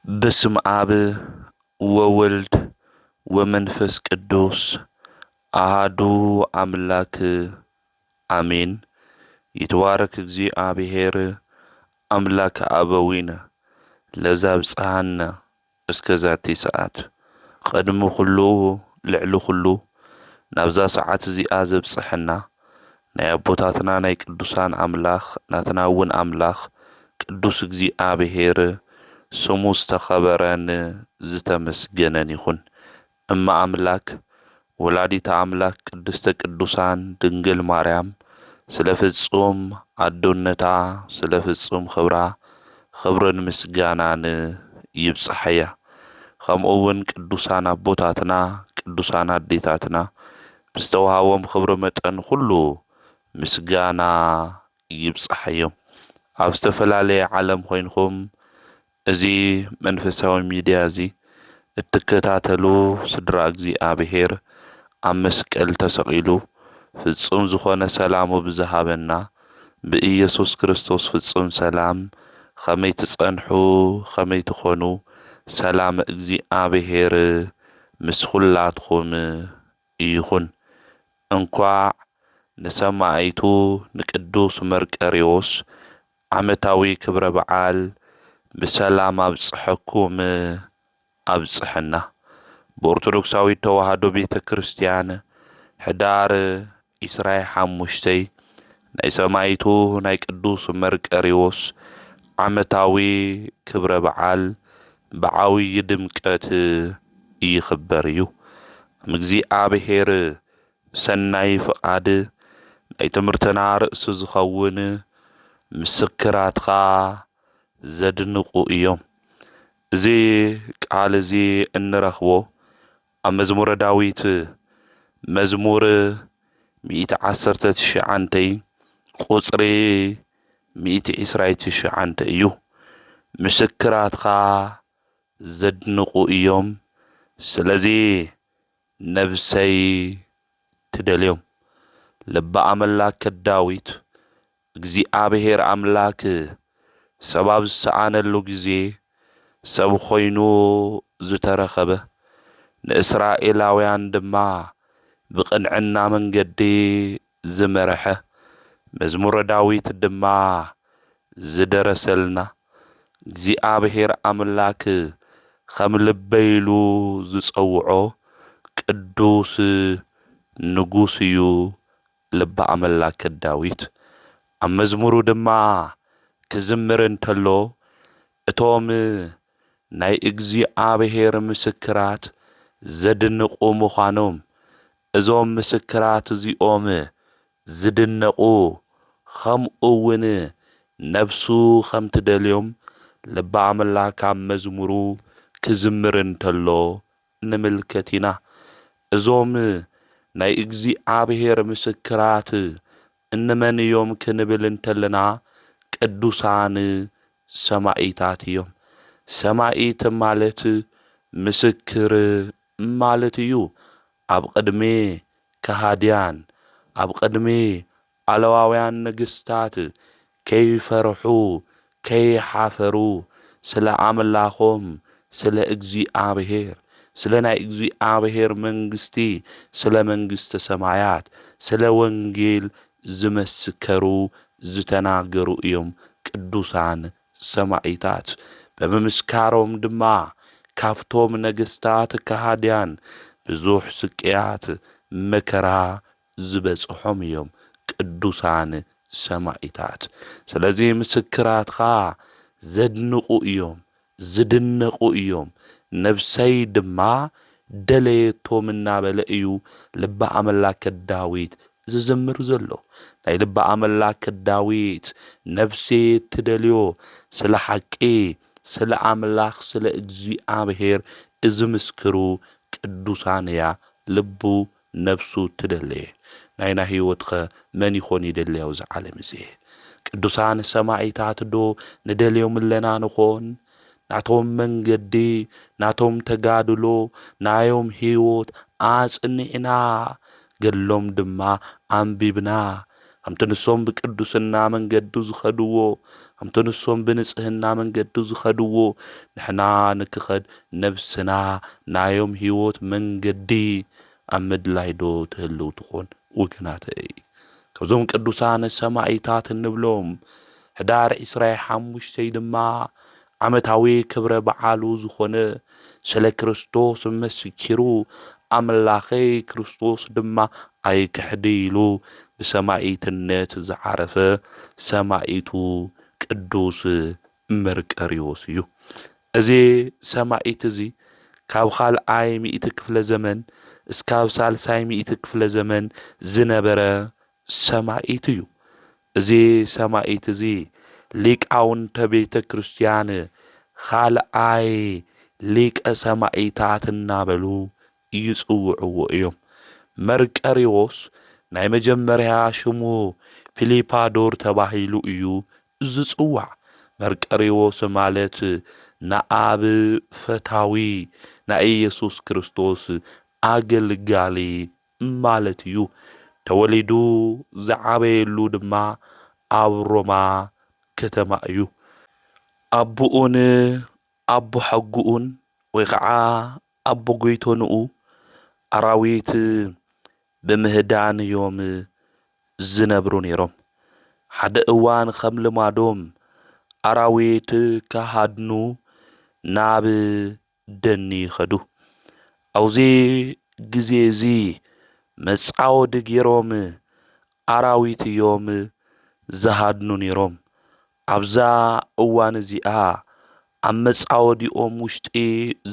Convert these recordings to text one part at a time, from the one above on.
بسم آب وولد ومنفس قدوس أهدو أملاك آمين. يتوارك زي آبهير أملاك أبوينا لزاب صهانا اسكزاتي ساعات قدمو خلو لعلو خلو نابزا ساعات زي آزب صحنا ناي أبوتاتنا ناي قدوسان أملاخ ناتناون أملاخ قدوس زي آبهير سموس تخبران زتمسجنن يخون أما أملاك ولاديت أملاك قدست قدوسان دنجل مريم سلفصوم أدونتا سلفصوم خبرن مسجانان يبصحيا خمؤون قدوسان أبوتاتنا قدوسان أديتاتنا بستوهاوم خبر متن كله مسجانا يبصحيا أبستفلالي عالم خوينكم ازي منفساوي ميديا ازي اتكتاتلو سدرا እግዚአብሔር ኣብ መስቀል ተሰቂሉ ፍጹም ዝኾነ ሰላሙ ብዝሃበና ብኢየሱስ ክርስቶስ ፍጹም ሰላም ከመይ ትጸንሑ ከመይ ትኾኑ ሰላም እግዚአብሔር ምስ ኩላትኩም ይኹን። እንኳዕ ንሰማዕቱ ንቅዱስ መርቆሬዎስ ዓመታዊ ክብረ በዓል بسلام أبصحكم أبصحنا بأرثوذكساوي توحيد بيت كريستيان حدار إسراء حمشتي ناي سمايتو ناي قدوس مرقريوس عمتاوي كبر بعال بعاوي دمقت يخبريو مغزي آبهير سناي فقاد ناي تمرتنا رأس زخون مسكراتخا زدنقو إيوم زي قال زي انرخبو مزمور داويت مزمور 119 قصري 119 ايو مسكراتخا زدنقو إيوم سلازي نفسي تدليوم لبا أملاك الداويت እግዚአብሔር አምላክ سباب سعان اللوجزي سب خوينو زترخبه نإسرائيلاويان دما بقنعنا من قدي زمرحه مزمور داويت دما زدرسلنا እግዚአብሔር አምላክ خم لبيلو زصوعو ቅዱስ ንጉስ እዩ ልበ አምላክ ዳዊት ኣብ መዝሙሩ ድማ كزمر انتلو اتوم ناي እግዚአብሔር مسكرات زدنقو مخانوم ازوم مسكرات زيوم زدنقو خم اوون نفسو خم تدليوم لبا عملاك عم مزمورو كزمر انتلو نملكتنا ازوم ناي እግዚአብሔር مسكرات انمن يوم كنبل انتلنا ቅዱሳን ሰማዕታት እዮም። ሰማዕት ማለት ምስክር ማለት እዩ። ኣብ ቅድሜ ከሃድያን ኣብ ቅድሜ ዓለዋውያን ነገስታት ከይፈርሑ ከይሓፈሩ ስለ ኣምላኾም ስለ እግዚአብሔር ስለ ናይ እግዚአብሔር መንግስቲ ስለ መንግስተ ሰማያት ስለ ወንጌል ዝመስከሩ ዝተናገሩ እዮም ቅዱሳን ሰማዕታት በመምስካሮም ድማ ካፍቶም ነገስታት ከሃድያን ብዙሕ ስቅያት መከራ ዝበጽሖም እዮም ቅዱሳን ሰማዕታት ስለዚ ምስክራትኻ ዘድንቁ እዮም ዝድነቁ እዮም ነፍሰይ ድማ ደለየቶም እናበለ እዩ ልበ ኣምላክ ዳዊት ዝዝምር ዘሎ ናይ ልበ ኣምላክ ዳዊት ነፍሴ ትደልዮ ስለ ሓቂ ስለ ኣምላኽ ስለ እግዚአብሔር ዝምስክሩ ቅዱሳን እያ ልቡ ነፍሱ ትደልየ ናይና ህይወትኸ መን ይኾን ይደልያ ኣብዚ ዓለም እዚ ቅዱሳን ሰማዕታት ዶ ንደልዮም ኣለና ንኾን ናቶም መንገዲ ናቶም ተጋድሎ ናዮም ህይወት ኣጽኒዕና ገሎም ድማ ኣንቢብና ከምቲ ንሶም ብቅዱስና መንገዲ ዝኸድዎ ከምቲ ንሶም ብንጽህና መንገዲ ዝኸድዎ ንሕና ንክኸድ ነብስና ናዮም ህይወት መንገዲ ኣብ ምድላይ ዶ ትህልው ትኾን ወገናተይ? ካብዞም ቅዱሳን ሰማዕታት እንብሎም ሕዳር 25 ድማ ዓመታዊ ክብረ በዓሉ ዝኾነ ስለ ክርስቶስ መስኪሩ ኣምላኸይ ክርስቶስ ድማ ኣይክሕዲ ኢሉ ብሰማዕትነት ዝዓረፈ ሰማዕቱ ቅዱስ መርቆሬዎስ እዩ። እዚ ሰማዕት እዚ ካብ 2ይ ሚእቲ ክፍለ ዘመን እስካብ 3ይ ሚእቲ ክፍለ ዘመን ዝነበረ ሰማዕት እዩ። እዚ ሰማዕት እዚ ሊቃውንተ ቤተ ክርስቲያን 2ይ ሊቀ ሰማዕታት እናበሉ ይጽውዕዎ እዮም። መርቆሬዎስ ናይ መጀመርያ ሽሙ ፊሊፓዶር ተባሂሉ እዩ ዝጽዋዕ። መርቆሬዎስ ማለት ንኣብ ፈታዊ ናይ ኢየሱስ ክርስቶስ ኣገልጋሊ ማለት እዩ። ተወሊዱ ዝዓበየሉ ድማ ኣብ ሮማ ከተማ እዩ። ኣቦኡን ኣቦ ሓጉኡን ወይ ከዓ ኣቦ ጎይቶንኡ ኣራዊት ብምህዳን እዮም ዝነብሩ ነይሮም። ሓደ እዋን ከም ልማዶም ኣራዊት ካሃድኑ ናብ ደኒ ይኸዱ። ኣብዚ ግዜ እዚ መጻወዲ ገይሮም ኣራዊት እዮም ዝሃድኑ ነይሮም። ኣብዛ እዋን እዚኣ ኣብ መጻወዲኦም ውሽጢ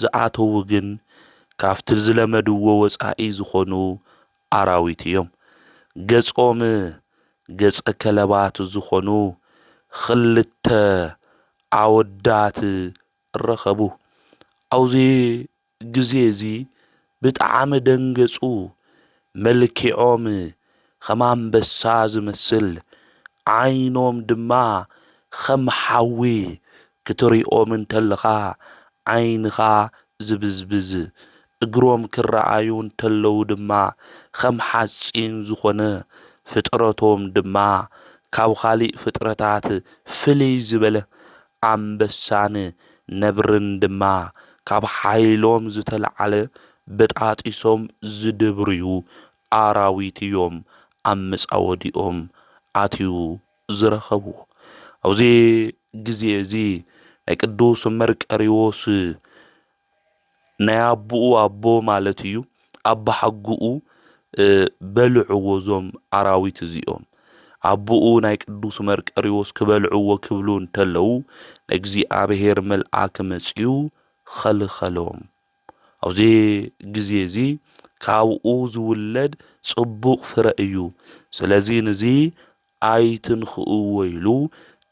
ዝኣተዉ ግን ካብቲ ዝለመድዎ ወጻኢ ዝኾኑ ኣራዊት እዮም። ገጾም ገጸ ከለባት ዝኾኑ 2 ኣወዳት ረኸቡ። ኣብዚ ግዜ እዚ ብጣዕሚ ደንገጹ። መልኪዖም ከም ኣንበሳ ዝመስል ዓይኖም ድማ ከም ሓዊ ክትሪኦም እንተለኻ ዓይንኻ ዝብዝብዝ እግሮም ክረኣዩ እንተለዉ ድማ ከም ሓፂን ዝኾነ ፍጥረቶም ድማ ካብ ካሊእ ፍጥረታት ፍልይ ዝበለ ኣንበሳን ነብርን ድማ ካብ ሓይሎም ዝተለዓለ በጣጢሶም ዝድብርዩ ኣራዊት እዮም ኣብ መጻወዲኦም ኣትዩ ዝረኸብዎ። ኣብዚ ግዜ እዚ ናይ ቅዱስ መርቆሬዎስ ናይ ኣቦኡ ኣቦ ማለት እዩ ኣባ ሓጉኡ በልዕዎ እዞም ኣራዊት እዚኦም። ኣቦኡ ናይ ቅዱስ መርቆሬዎስ ክበልዕዎ ክብሉ እንተለዉ እግዚኣብሔር መልኣክ መጺኡ ኸልኸሎም። ኣብዚ ግዜ እዚ ካብኡ ዝውለድ ጽቡቕ ፍረ እዩ። ስለዚ ነዚ ኣይትንኽእዎ ኢሉ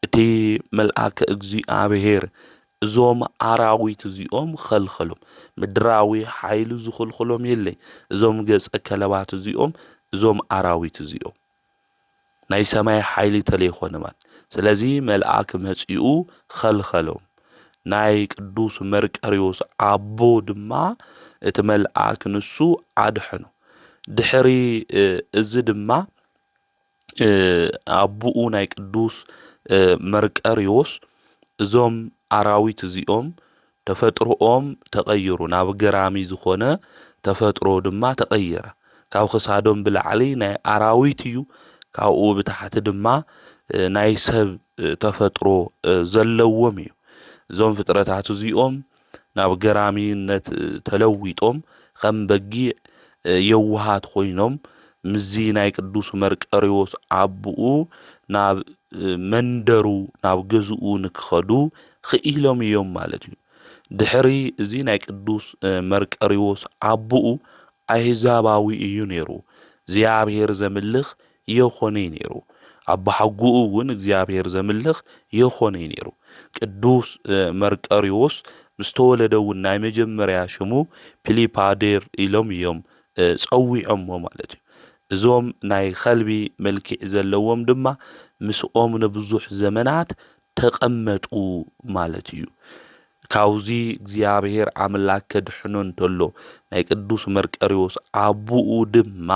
እቲ መልኣከ እግዚኣብሔር እዞም ኣራዊት እዚኦም ኸልኸሎም። ምድራዊ ሓይሊ ዝኽልኽሎም የለይ። እዞም ገጸ ከለባት እዚኦም እዞም ኣራዊት እዚኦም ናይ ሰማይ ሓይሊ ተለይኾነማት። ስለዚ መልኣክ መጺኡ ኸልኸሎም። ናይ ቅዱስ መርቆሬዎስ ኣቦ ድማ እቲ መልኣክ ንሱ ኣድሐኖ። ድሕሪ እዚ ድማ ኣቦኡ ናይ ቅዱስ መርቆሬዎስ እዞም ኣራዊት እዚኦም ተፈጥሮኦም ተቐይሩ። ናብ ገራሚ ዝኾነ ተፈጥሮ ድማ ተቐየረ። ካብ ክሳዶም ብላዕሊ ናይ ኣራዊት እዩ። ካብኡ ብታሕቲ ድማ ናይ ሰብ ተፈጥሮ ዘለዎም እዩ። እዞም ፍጥረታት እዚኦም ናብ ገራሚነት ተለዊጦም ከም በጊዕ የዋሃት ኮይኖም ምዚ ናይ ቅዱስ መርቆሬዎስ ኣቦኡ ናብ መንደሩ ናብ ገዝኡ ንክኸዱ ክኢሎም እዮም ማለት እዩ። ድሕሪ እዚ ናይ ቅዱስ መርቆሬዎስ ኣቦኡ ኣሕዛባዊ እዩ ነይሩ። እግዚኣብሔር ዘምልኽ የኾነይ ነይሩ። ኣባ ሓጉኡ እውን እግዚኣብሔር ዘምልኽ የኾነይ ነይሩ። ቅዱስ መርቆሬዎስ ምስ ተወለደ እውን ናይ መጀመርያ ሽሙ ፊሊፓዴር ኢሎም እዮም ጸዊዖሞ ማለት እዩ። እዞም ናይ ኸልቢ መልክዕ ዘለዎም ድማ ምስኦም ንብዙሕ ዘመናት ተቐመጡ ማለት እዩ። ካብዚ እግዚኣብሔር ኣምላክ ከድሕኖ እንተሎ ናይ ቅዱስ መርቆሬዎስ ኣቦኡ ድማ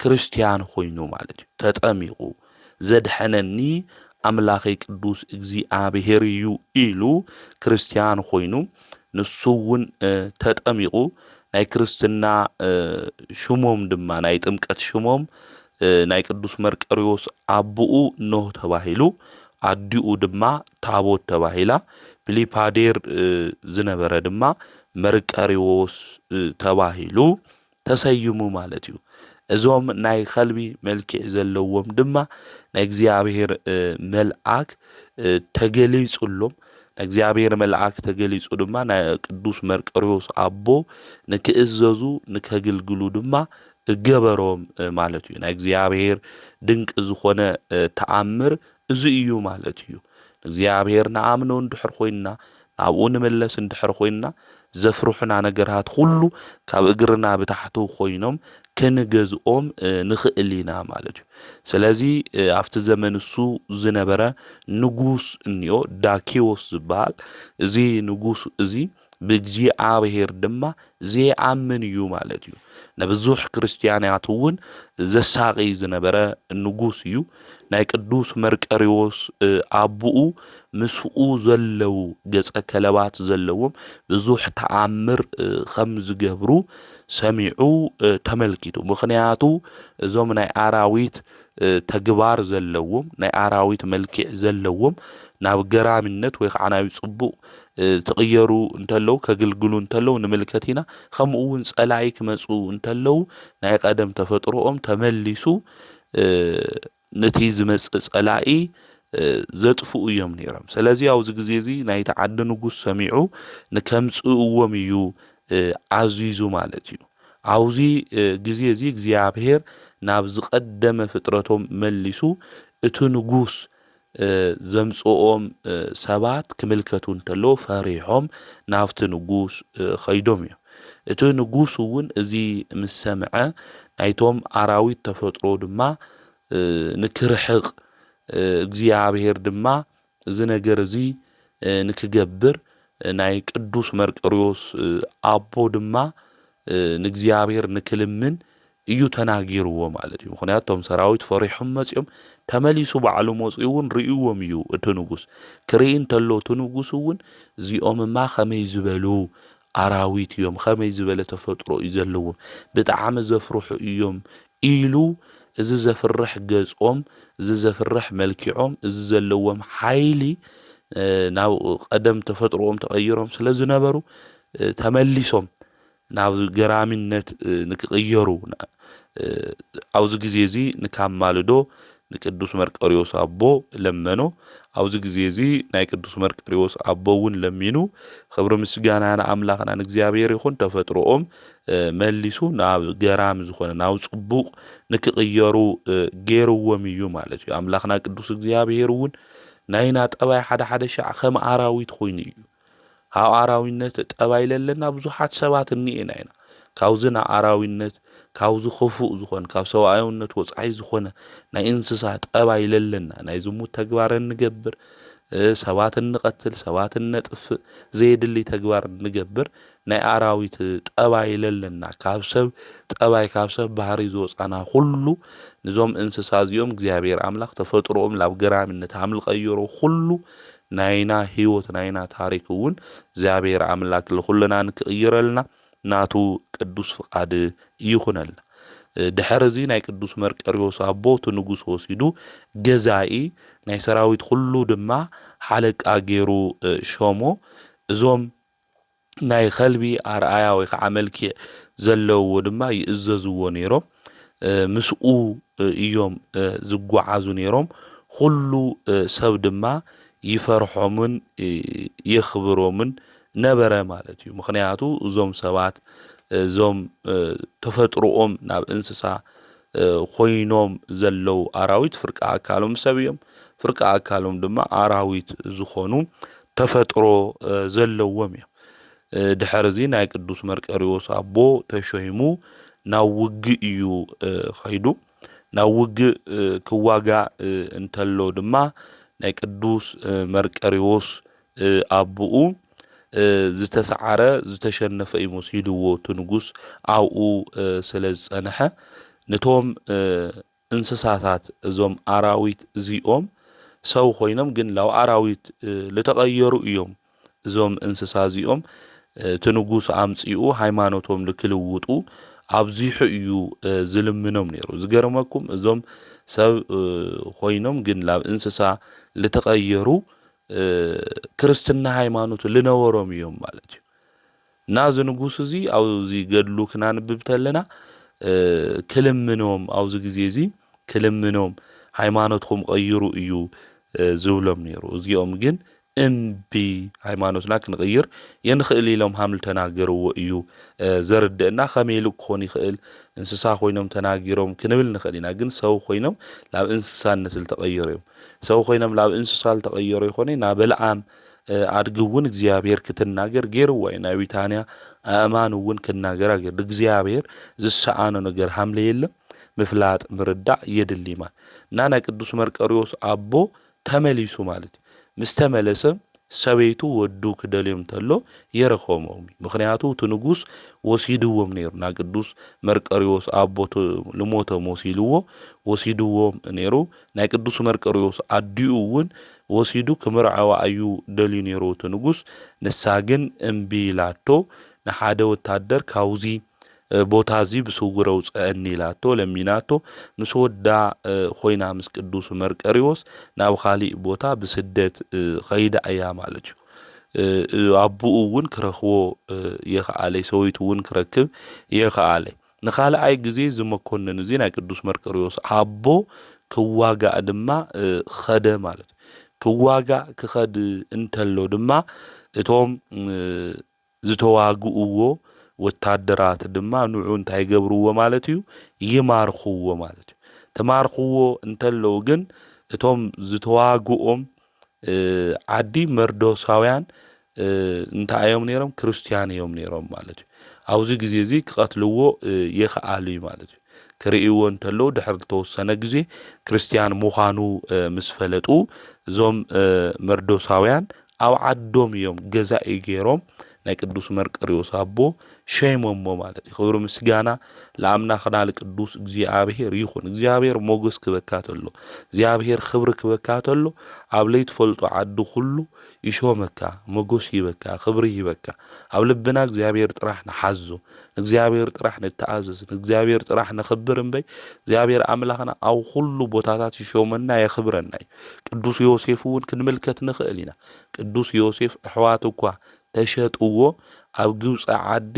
ክርስቲያን ኮይኑ ማለት እዩ። ተጠሚቑ ዘድሐነኒ ኣምላኸይ ቅዱስ እግዚኣብሔር እዩ ኢሉ ክርስቲያን ኮይኑ ንሱ እውን ተጠሚቑ ናይ ክርስትና ሽሞም ድማ ናይ ጥምቀት ሽሞም ናይ ቅዱስ መርቆሬዎስ ኣቦኡ ኖህ ተባሂሉ ኣዲኡ ድማ ታቦት ተባሂላ ፊሊፓዴር ዝነበረ ድማ መርቆሬዎስ ተባሂሉ ተሰይሙ ማለት እዩ። እዞም ናይ ከልቢ መልክዕ ዘለዎም ድማ ናይ እግዚአብሔር መልአክ ተገሊጹሎም እግዚአብሔር መልአክ ተገሊጹ ድማ ናይ ቅዱስ መርቆሬዎስ ኣቦ ንክእዘዙ ንከግልግሉ ድማ እገበሮም ማለት እዩ። ናይ እግዚአብሔር ድንቅ ዝኾነ ተኣምር እዚ እዩ ማለት እዩ። እግዚአብሔር ንኣምኖ እንድሕር ኮይንና ናብኡ ንመለስ እንድሕር ኮይንና ዘፍርሑና ነገራት ሁሉ ካብ እግርና ብታሕቱ ኮይኖም ክንገዝኦም ንኽእል ኢና ማለት እዩ። ስለዚ ኣብቲ ዘመን እሱ ዝነበረ ንጉስ እኒኦ ዳኪዎስ ዝበሃል እዚ ንጉስ እዚ ብእግዚአብሔር ድማ ዘይኣምን እዩ ማለት እዩ። ንብዙሕ ክርስቲያናት እውን ዘሳቂ ዝነበረ ንጉስ እዩ። ናይ ቅዱስ መርቆሬዎስ ኣቦኡ ምስኡ ዘለው ገጸ ከለባት ዘለዎም ብዙሕ ተኣምር ከም ዝገብሩ ሰሚዑ ተመልኪቱ። ምክንያቱ እዞም ናይ ኣራዊት ተግባር ዘለዎም ናይ ኣራዊት መልክዕ ዘለዎም ናብ ገራምነት ወይ ከዓ ናብ ጽቡቕ ትቕየሩ እንተለው ከግልግሉ እንተለው ንምልከት ኢና። ከምኡ እውን ጸላኢ ክመጹ እንተለው ናይ ቀደም ተፈጥሮኦም ተመሊሱ ነቲ ዝመጽእ ጸላኢ ዘጥፍኡ እዮም ነይሮም። ስለዚ ኣብዚ ግዜ እዚ ናይቲ ዓዲ ንጉስ ሰሚዑ ንከምጽእዎም እዩ ዓዚዙ ማለት እዩ። ኣብዚ ግዜ እዚ እግዚአብሔር ናብ ዝቀደመ ፍጥረቶም መሊሱ እቲ ንጉስ ዘምጽኦም ሰባት ክምልከቱ እንተለው ፈሪሖም ናብቲ ንጉስ ኸይዶም እዮም። እቲ ንጉስ እውን እዚ ምስ ሰምዐ ናይቶም ኣራዊት ተፈጥሮ ድማ ንክርሕቕ እግዚአብሔር ድማ እዚ ነገር እዚ ንክገብር ናይ ቅዱስ መርቆሬዎስ ኣቦ ድማ ንእግዚአብሔር ንክልምን እዩ ተናጊርዎ ማለት እዩ። ምክንያቱም ሰራዊት ፈሪሖም መጽኦም ተመሊሱ ባዕሉ መጽኡ እውን ርእይዎም እዩ እቲ ንጉስ ክርኢ እንተሎ እቲ ንጉስ እውን እዚኦምማ ከመይ ዝበሉ ኣራዊት እዮም ከመይ ዝበለ ተፈጥሮ እዩ ዘለዎም ብጣዕሚ ዘፍርሑ እዮም ኢሉ እዚ ዘፍርሕ ገጾም እዚ ዘፍርሕ መልክዖም እዚ ዘለዎም ሓይሊ ናብ ቀደም ተፈጥሮኦም ተቐይሮም ስለ ዝነበሩ ተመሊሶም ናብ ገራምነት ንክቕየሩ ኣብዚ ግዜ እዚ ንካማልዶ ንቅዱስ መርቆሬዎስ ኣቦ ለመኖ። ኣብዚ ግዜ እዚ ናይ ቅዱስ መርቆሬዎስ ኣቦ እውን ለሚኑ ክብሪ ምስጋና ንኣምላኽና ንእግዚአብሔር ይኹን ተፈጥሮኦም መሊሱ ናብ ገራም ዝኾነ ናብ ጽቡቕ ንክቕየሩ ገይርዎም እዩ ማለት እዩ። ኣምላኽና ቅዱስ እግዚአብሔር እውን ናይና ጠባይ ሓደ ሓደ ሻዕ ከም ኣራዊት ኮይኑ እዩ። ካብ ኣራዊነት ጠባይ ለለና ብዙሓት ሰባት እኒአና ኢና። ካብዚ ናብ ኣራዊነት ካብዚ ክፉእ ዝኾነ ካብ ሰብኣውነት ወጻኢ ዝኾነ ናይ እንስሳ ጠባይ ለለና ናይ ዝሙት ተግባር እንገብር ሰባት እንቀትል ሰባት ነጥፍእ ዘየድሊ ተግባር እንገብር ናይ ኣራዊት ጠባይ ለለና ካብ ሰብ ጠባይ ካብ ሰብ ባህሪ ዝወፃና ሁሉ ንዞም እንስሳ እዚኦም እግዚአብሔር ኣምላኽ ተፈጥሮኦም ናብ ገራምነት ኣምልቀይሮ ሁሉ ናይና ህይወት ናይና ታሪክ እውን እግዚአብሔር ኣምላክ ለኩልና ንክቕይረልና ናቱ ቅዱስ ፍቃድ ይኹነልና። ድሕሪ እዚ ናይ ቅዱስ መርቆሬዎስ ኣቦ እቲ ንጉስ ወሲዱ ገዛኢ ናይ ሰራዊት ሁሉ ድማ ሓለቃ ገይሩ ሾሞ እዞም ናይ ከልቢ ኣርኣያ ወይ ከዓ መልክዕ ዘለዎ ድማ ይእዘዝዎ ነይሮም። ምስኡ እዮም ዝጓዓዙ ነይሮም። ሁሉ ሰብ ድማ ይፈርሖምን የኽብሮምን ነበረ ማለት እዩ። ምክንያቱ እዞም ሰባት እዞም ተፈጥሮኦም ናብ እንስሳ ኮይኖም ዘለው ኣራዊት ፍርቂ ኣካሎም ሰብ እዮም። ፍርቂ ኣካሎም ድማ ኣራዊት ዝኾኑ ተፈጥሮ ዘለዎም እዮም። ድሕሪ እዚ ናይ ቅዱስ መርቆሬዎስ ኣቦ ተሾይሙ ናብ ውግእ እዩ ኸይዱ። ናብ ውግእ ክዋጋእ እንተሎ ድማ ናይ ቅዱስ መርቆሬዎስ ኣቦኡ ዝተሰዓረ ዝተሸነፈ ይመስልዎ እቲ ንጉስ ኣብኡ ስለ ዝጸንሐ ነቶም እንስሳታት እዞም አራዊት እዚኦም ሰው ኮይኖም ግን ላብ አራዊት ለተቀየሩ እዮም እዞም እንስሳ እዚኦም ትንጉስ አምጺኡ ሃይማኖቶም ልክልውጡ ኣብዚሑ እዩ ዝልምኖም ነይሩ ዝገርመኩም እዞም ሰብ ኮይኖም ግን ላብ እንስሳ ለተቀየሩ ክርስትና ሃይማኖት ልነበሮም እዮም ማለት እዩ ናዝ ንጉስ እዚ ኣብዚ ገድሉ ክናንብብ ተለና ክልምኖም ኣብዚ ግዜ እዚ ክልምኖም ሃይማኖትኩም ቀይሩ እዩ ዝብሎም ነይሩ እዚኦም ግን እምቢ ሃይማኖትና ክንቀይር የንኽእል ኢሎም ሃምል ተናገርዎ እዩ ዘርድእና ከመይ ኢሉ ክኾን ይኽእል እንስሳ ኮይኖም ተናጊሮም ክንብል ንኽእል ኢና ግን ሰው ኮይኖም ላብ እንስሳነት ዝተቀየሩ እዮም ሰው ኮይኖም ላብ እንስሳ ዝተቀየሩ ይኾነ ናብ በልዓም አድግ እውን እግዚአብሔር ክትናገር ገይርዋ ናይ ቢታንያ አእማን እውን ክናገር አገር እግዚአብሔር ዝሰአነ ነገር ሃምለ የለም ምፍላጥ ምርዳእ የድሊ ማለት እና ናይ ቅዱስ መርቆሬዎስ አቦ ተመሊሱ ማለት ምስ ተመለሰ ሰበይቱ ወዱ ክደልዮም ተሎ የረኸሞም ምክንያቱ ትንጉስ ወሲድዎም ነይሩ ና ቅዱስ መርቆሬዎስ አቦ ልሞተ ወሲልዎ ወሲድዎም ነይሩ ናይ ቅዱስ መርቆሬዎስ አዲኡ እውን ወሲዱ ክምርዓዋ እዩ ደልዩ ነይሩ ትንጉስ ንሳ ግን እምቢ ኢላቶ ንሓደ ወታደር ካውዚ ቦታ እዚ ብስውረ ውፅአኒ ኢላቶ ለሚናቶ ምስ ወዳ ኮይና ምስ ቅዱስ መርቆሬዎስ ናብ ካሊእ ቦታ ብስደት ኸይዳ እያ ማለት እዩ አቡኡ እውን ክረኽቦ የኸኣለይ ሰበይቱ እውን ክረክብ የኸኣለይ ንኻልኣይ ግዜ ዝመኮንን እዚ ናይ ቅዱስ መርቆሬዎስ አቦ ክዋጋእ ድማ ኸደ ማለት ክዋጋእ ክኸድ እንተሎ ድማ እቶም ዝተዋግኡዎ ወታደራት ድማ ንዑ እንታይ ገብርዎ ማለት እዩ ይማርኽዎ ማለት እዩ ተማርኽዎ እንተለው ግን እቶም ዝተዋግኦም ዓዲ መርዶሳውያን እንታይ እዮም ነይሮም ክርስቲያን እዮም ነይሮም ማለት እዩ ኣብዚ ግዜ እዚ ክቀትልዎ የኸኣሉ ማለት እዩ ክርእይዎ እንተለው ድሕሪ ተወሰነ ግዜ ክርስቲያን ምዃኑ ምስ ፈለጡ እዞም መርዶሳውያን ኣብ ዓዶም እዮም ገዛኢ ገይሮም ናይ ቅዱስ መርቆሬዎስ አቦ ሸይሞሞ ማለት እዩ ክብሪ ምስጋና ለአምላኽና ለቅዱስ እግዚአብሔር ይኹን እግዚአብሔር ሞገስ ክበካ ተሎ እግዚአብሔር ክብሪ ክበካ ተሎ ኣብ ለይትፈልጦ ዓዲ ኩሉ ይሾመካ ሞገስ ይበካ ክብሪ ይበካ ኣብ ልብና እግዚአብሔር ጥራሕ ንሓዞ እግዚአብሔር ጥራሕ ንተኣዘዝ እግዚአብሔር ጥራሕ ንኽብር እምበይ እግዚአብሔር አምላኽና ኣብ ኩሉ ቦታታት ይሾመና የኽብረና ቅዱስ ዮሴፍ እውን ክንምልከት ንኽእል ኢና ቅዱስ ዮሴፍ ኣሕዋት እኳ ተሸጥዎ ኣብ ግብፅ ዓዲ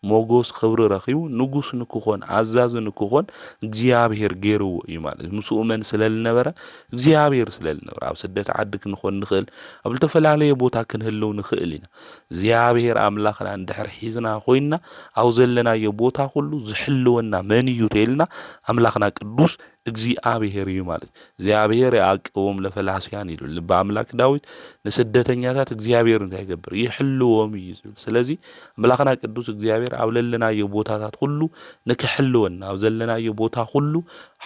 ሞገስ ክብሪ ረኺቡ ንጉስ ንክኾን አዛዝ ንክኾን እግዚአብሔር ገይርዎ እዩ ማለት ምስኡ መን ስለልነበረ እግዚአብሔር ስለልነበረ ኣብ ስደት ዓዲ ክንኾን ንኽእል ኣብ ዝተፈላለየ ቦታ ክንህልው ንኽእል ኢና እግዚአብሔር አምላኽና እንድሕር ሒዝና ኮይና ኣብ ዘለናዮ ቦታ ሁሉ ዝሕልወና መን እዩ ተይልና አምላኽና ቅዱስ እግዚአብሔር እዩ ማለት እግዚአብሔር ያዕቆቦም ለፈላስያን ይሉ ልበ አምላክ ዳዊት ለስደተኛታት እግዚአብሔር እንታይ ይገብር ይሕልዎም እዩ ስለዚህ አምላኽና ቅዱስ እግዚአብሔር ኣብ ለለናዮ ቦታታት ሁሉ ንክሕልወና ኣብ ዘለናዮ ቦታ ሁሉ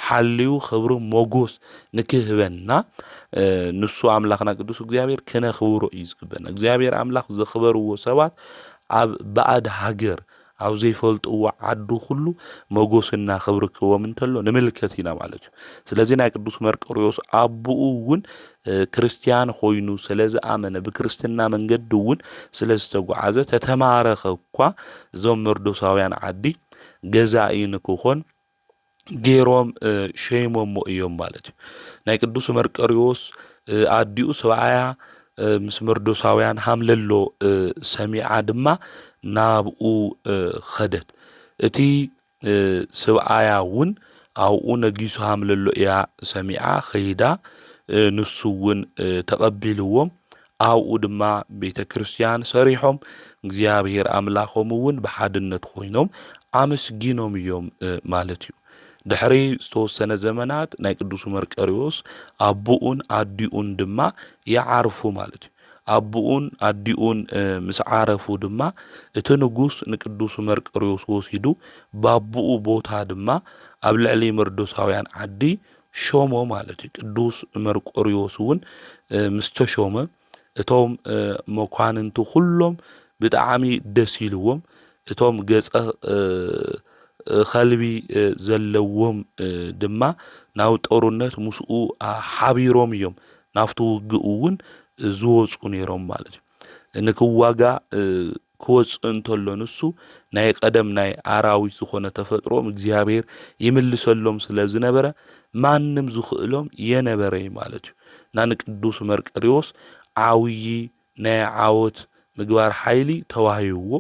ሓልዩ ክብሪ ሞገስ ንክህበና ንሱ አምላኽና ቅዱስ እግዚአብሔር ከነኽብሮ እዩ ዝግበና እግዚአብሔር አምላኽ ዘኽበርዎ ሰባት ኣብ ባዕድ ሃገር ኣብ ዘይፈልጥዎ ዓዱ ሁሉ ሞገስና ክብሪ ክህቦም እንተሎ ንምልከት ኢና ማለት እዩ ስለዚ ናይ ቅዱስ መርቆሬዎስ አቡኡ እውን ክርስቲያን ኮይኑ ስለዝኣመነ ብክርስትና መንገዲ እውን ስለዝተጓዓዘ ተተማረኸ እኳ እዞም መርዶሳውያን ዓዲ ገዛኢ ንክኾን ገይሮም ሸይሞሞ እዮም ማለት እዩ ናይ ቅዱስ መርቆሬዎስ አዲኡ ሰብኣያ ምስ መርዶሳውያን ሃምለሎ ሰሚዓ ድማ ናብኡ ኸደት እቲ ሰብኣያ እውን ኣብኡ ነጊሱ ሃምለሎ እያ ሰሚዓ ኸይዳ ንሱ እውን ተቐቢልዎም ኣብኡ ድማ ቤተ ክርስቲያን ሰሪሖም እግዚአብሔር አምላኾም እውን ብሓድነት ኮይኖም ኣመስጊኖም እዮም ማለት እዩ ድሕሪ ዝተወሰነ ዘመናት ናይ ቅዱስ መርቆሬዎስ አቡኡን አዲኡን ድማ ይዓርፉ ማለት እዩ አቡኡን አዲኡን ምስ ዓረፉ ድማ እቲ ንጉስ ንቅዱስ መርቆሬዎስ ወሲዱ ባቡኡ ቦታ ድማ ኣብ ልዕሊ መርዶሳውያን ዓዲ ሾሞ ማለት እዩ ቅዱስ መርቆሬዎስ እውን ምስ ተሾመ እቶም መኳንንቱ ኩሎም ብጣዕሚ ደስ ኢልዎም እቶም ገጸ ኸልቢ ዘለዎም ድማ ናብ ጦርነት ምስኡ ሓቢሮም እዮም ናፍቲ ውግእ እውን ዝወፁ ነይሮም ማለት እዩ ንክዋጋ ክወፅእ እንተሎ ንሱ ናይ ቀደም ናይ አራዊት ዝኾነ ተፈጥሮም እግዚአብሔር ይምልሰሎም ስለ ዝነበረ ማንም ዝኽእሎም የነበረ ማለት እዩ እና ንቅዱስ መርቆሬዎስ ዓውይ ናይ ዓወት ምግባር ሓይሊ ተዋሂብዎ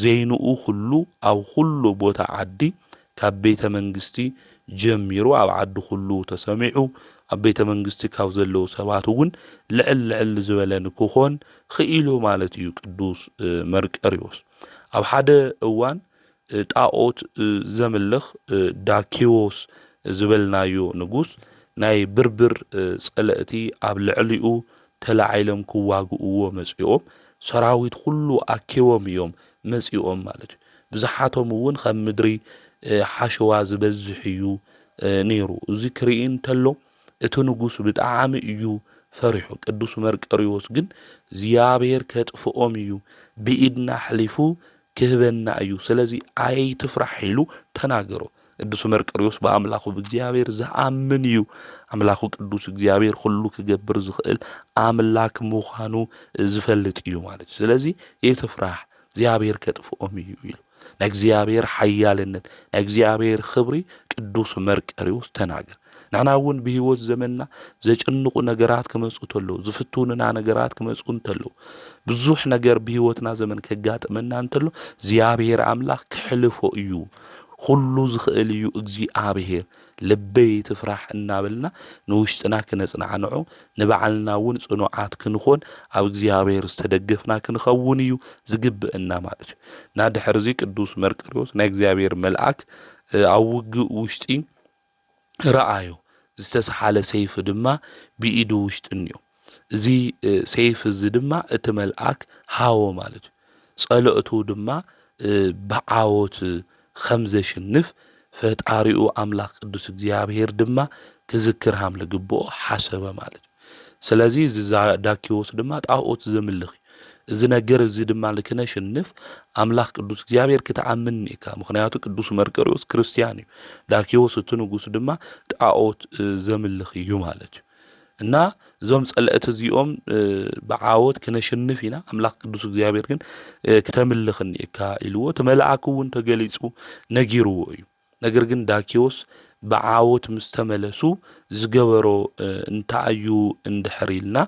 ዘይንኡ ሁሉ ኣብ ሁሉ ቦታ ዓዲ ካብ ቤተ መንግስቲ ጀሚሩ ኣብ ዓዲ ሁሉ ተሰሚዑ ኣብ ቤተ መንግስቲ ካብ ዘለው ሰባት እውን ልዕል ዝበለ ንክኾን ክኢሉ ማለት እዩ ቅዱስ መርቆሬዎስ ኣብ ሓደ እዋን ጣዖት ዘምልኽ ዳኪዎስ ዝበልናዮ ንጉስ ናይ ብርብር ጸለእቲ ኣብ ልዕሊኡ ተላዒሎም ክዋግእዎ መጽኦም ሰራዊት ሁሉ ኣኪቦም እዮም መጽኦም ማለት እዩ ብዙሓቶም እውን ከም ምድሪ ሓሸዋ ዝበዝሕ እዩ ነይሩ እዚ ክርኢ እንተሎ እቲ ንጉስ ብጣዕሚ እዩ ፈሪሑ ቅዱስ መርቆሬዎስ ግን እግዚአብሔር ከጥፍኦም እዩ ብኢድና ሕሊፉ ክህበና እዩ ስለዚ ኣይትፍራሕ ኢሉ ተናገሮ ቅዱስ መርቆሬዎስ በአምላኹ በእግዚአብሔር ዝኣምን እዩ አምላኹ ቅዱስ እግዚአብሔር ሁሉ ክገብር ዝኽእል አምላክ ምዃኑ ዝፈልጥ እዩ ማለት ስለዚ ኣይትፍራሕ እግዚአብሔር ከጥፍኦም እዩ ኢሉ ናይ እግዚአብሔር ሓያልነት ናይ እግዚአብሔር ክብሪ ቅዱስ መርቆሬዎስ ተናገር ንሕና እውን ብህይወት ዘመንና ዘጭንቁ ነገራት ክመጹ እንተለዉ ዝፍቱንና ነገራት ክመጹ እንተለዉ ብዙሕ ነገር ብህይወትና ዘመን ከጋጥመና እንተሎ እግዚአብሔር አምላክ ክሕልፎ እዩ ሁሉ ዝኽእል እዩ እግዚአብሔር ልበይ ትፍራሕ እናበልና ንውሽጥና ክነጽናዕንዑ ንባዕልና እውን ጽኑዓት ክንኾን ኣብ እግዚአብሔር ዝተደገፍና ክንኸውን እዩ ዝግብአና ማለት እዩ ና ድሕርዚ ቅዱስ መርቆሬዎስ ናይ እግዚአብሔር መልአክ ኣብ ውግእ ውሽጢ ረአዮ ዝተሰሓለ ሰይፍ ድማ ብኢዱ ውሽጢ እንዮ እዚ ሰይፍ እዚ ድማ እቲ መልአክ ሃዎ ማለት እዩ ጸሎእቱ ድማ ብዓወት ከም ዘሽንፍ ፈጣሪኡ አምላክ ቅዱስ እግዚአብሔር ድማ ክዝክርሃም ለግብኦ ሓሰበ ማለት እዩ ስለዚ ዳኪዎስ ድማ ጣዖት ዘምልኽ እዚ ነገር እዚ ድማ ልክነሽንፍ አምላክ ቅዱስ እግዚአብሔር ክትአምን ኢካ ምክንያቱ ቅዱስ መርቆሬዎስ ክርስቲያን እዩ ዳኪዎስ እቲ ንጉስ ድማ ጣዖት ዘምልኽ እዩ ማለት እዩ እና ዞም ጸለእቲ እዚኦም ብዓወት ክነሽንፍ ኢና አምላክ ቅዱስ እግዚአብሔር ግን ክተምልኽኒ ኢካ ኢልዎ ተመልአኩ እውን ተገሊጹ ነጊርዎ እዩ ነገር ግን ዳኪዎስ ብዓወት ምስተመለሱ ዝገበሮ እንታዩ እንድሕሪልና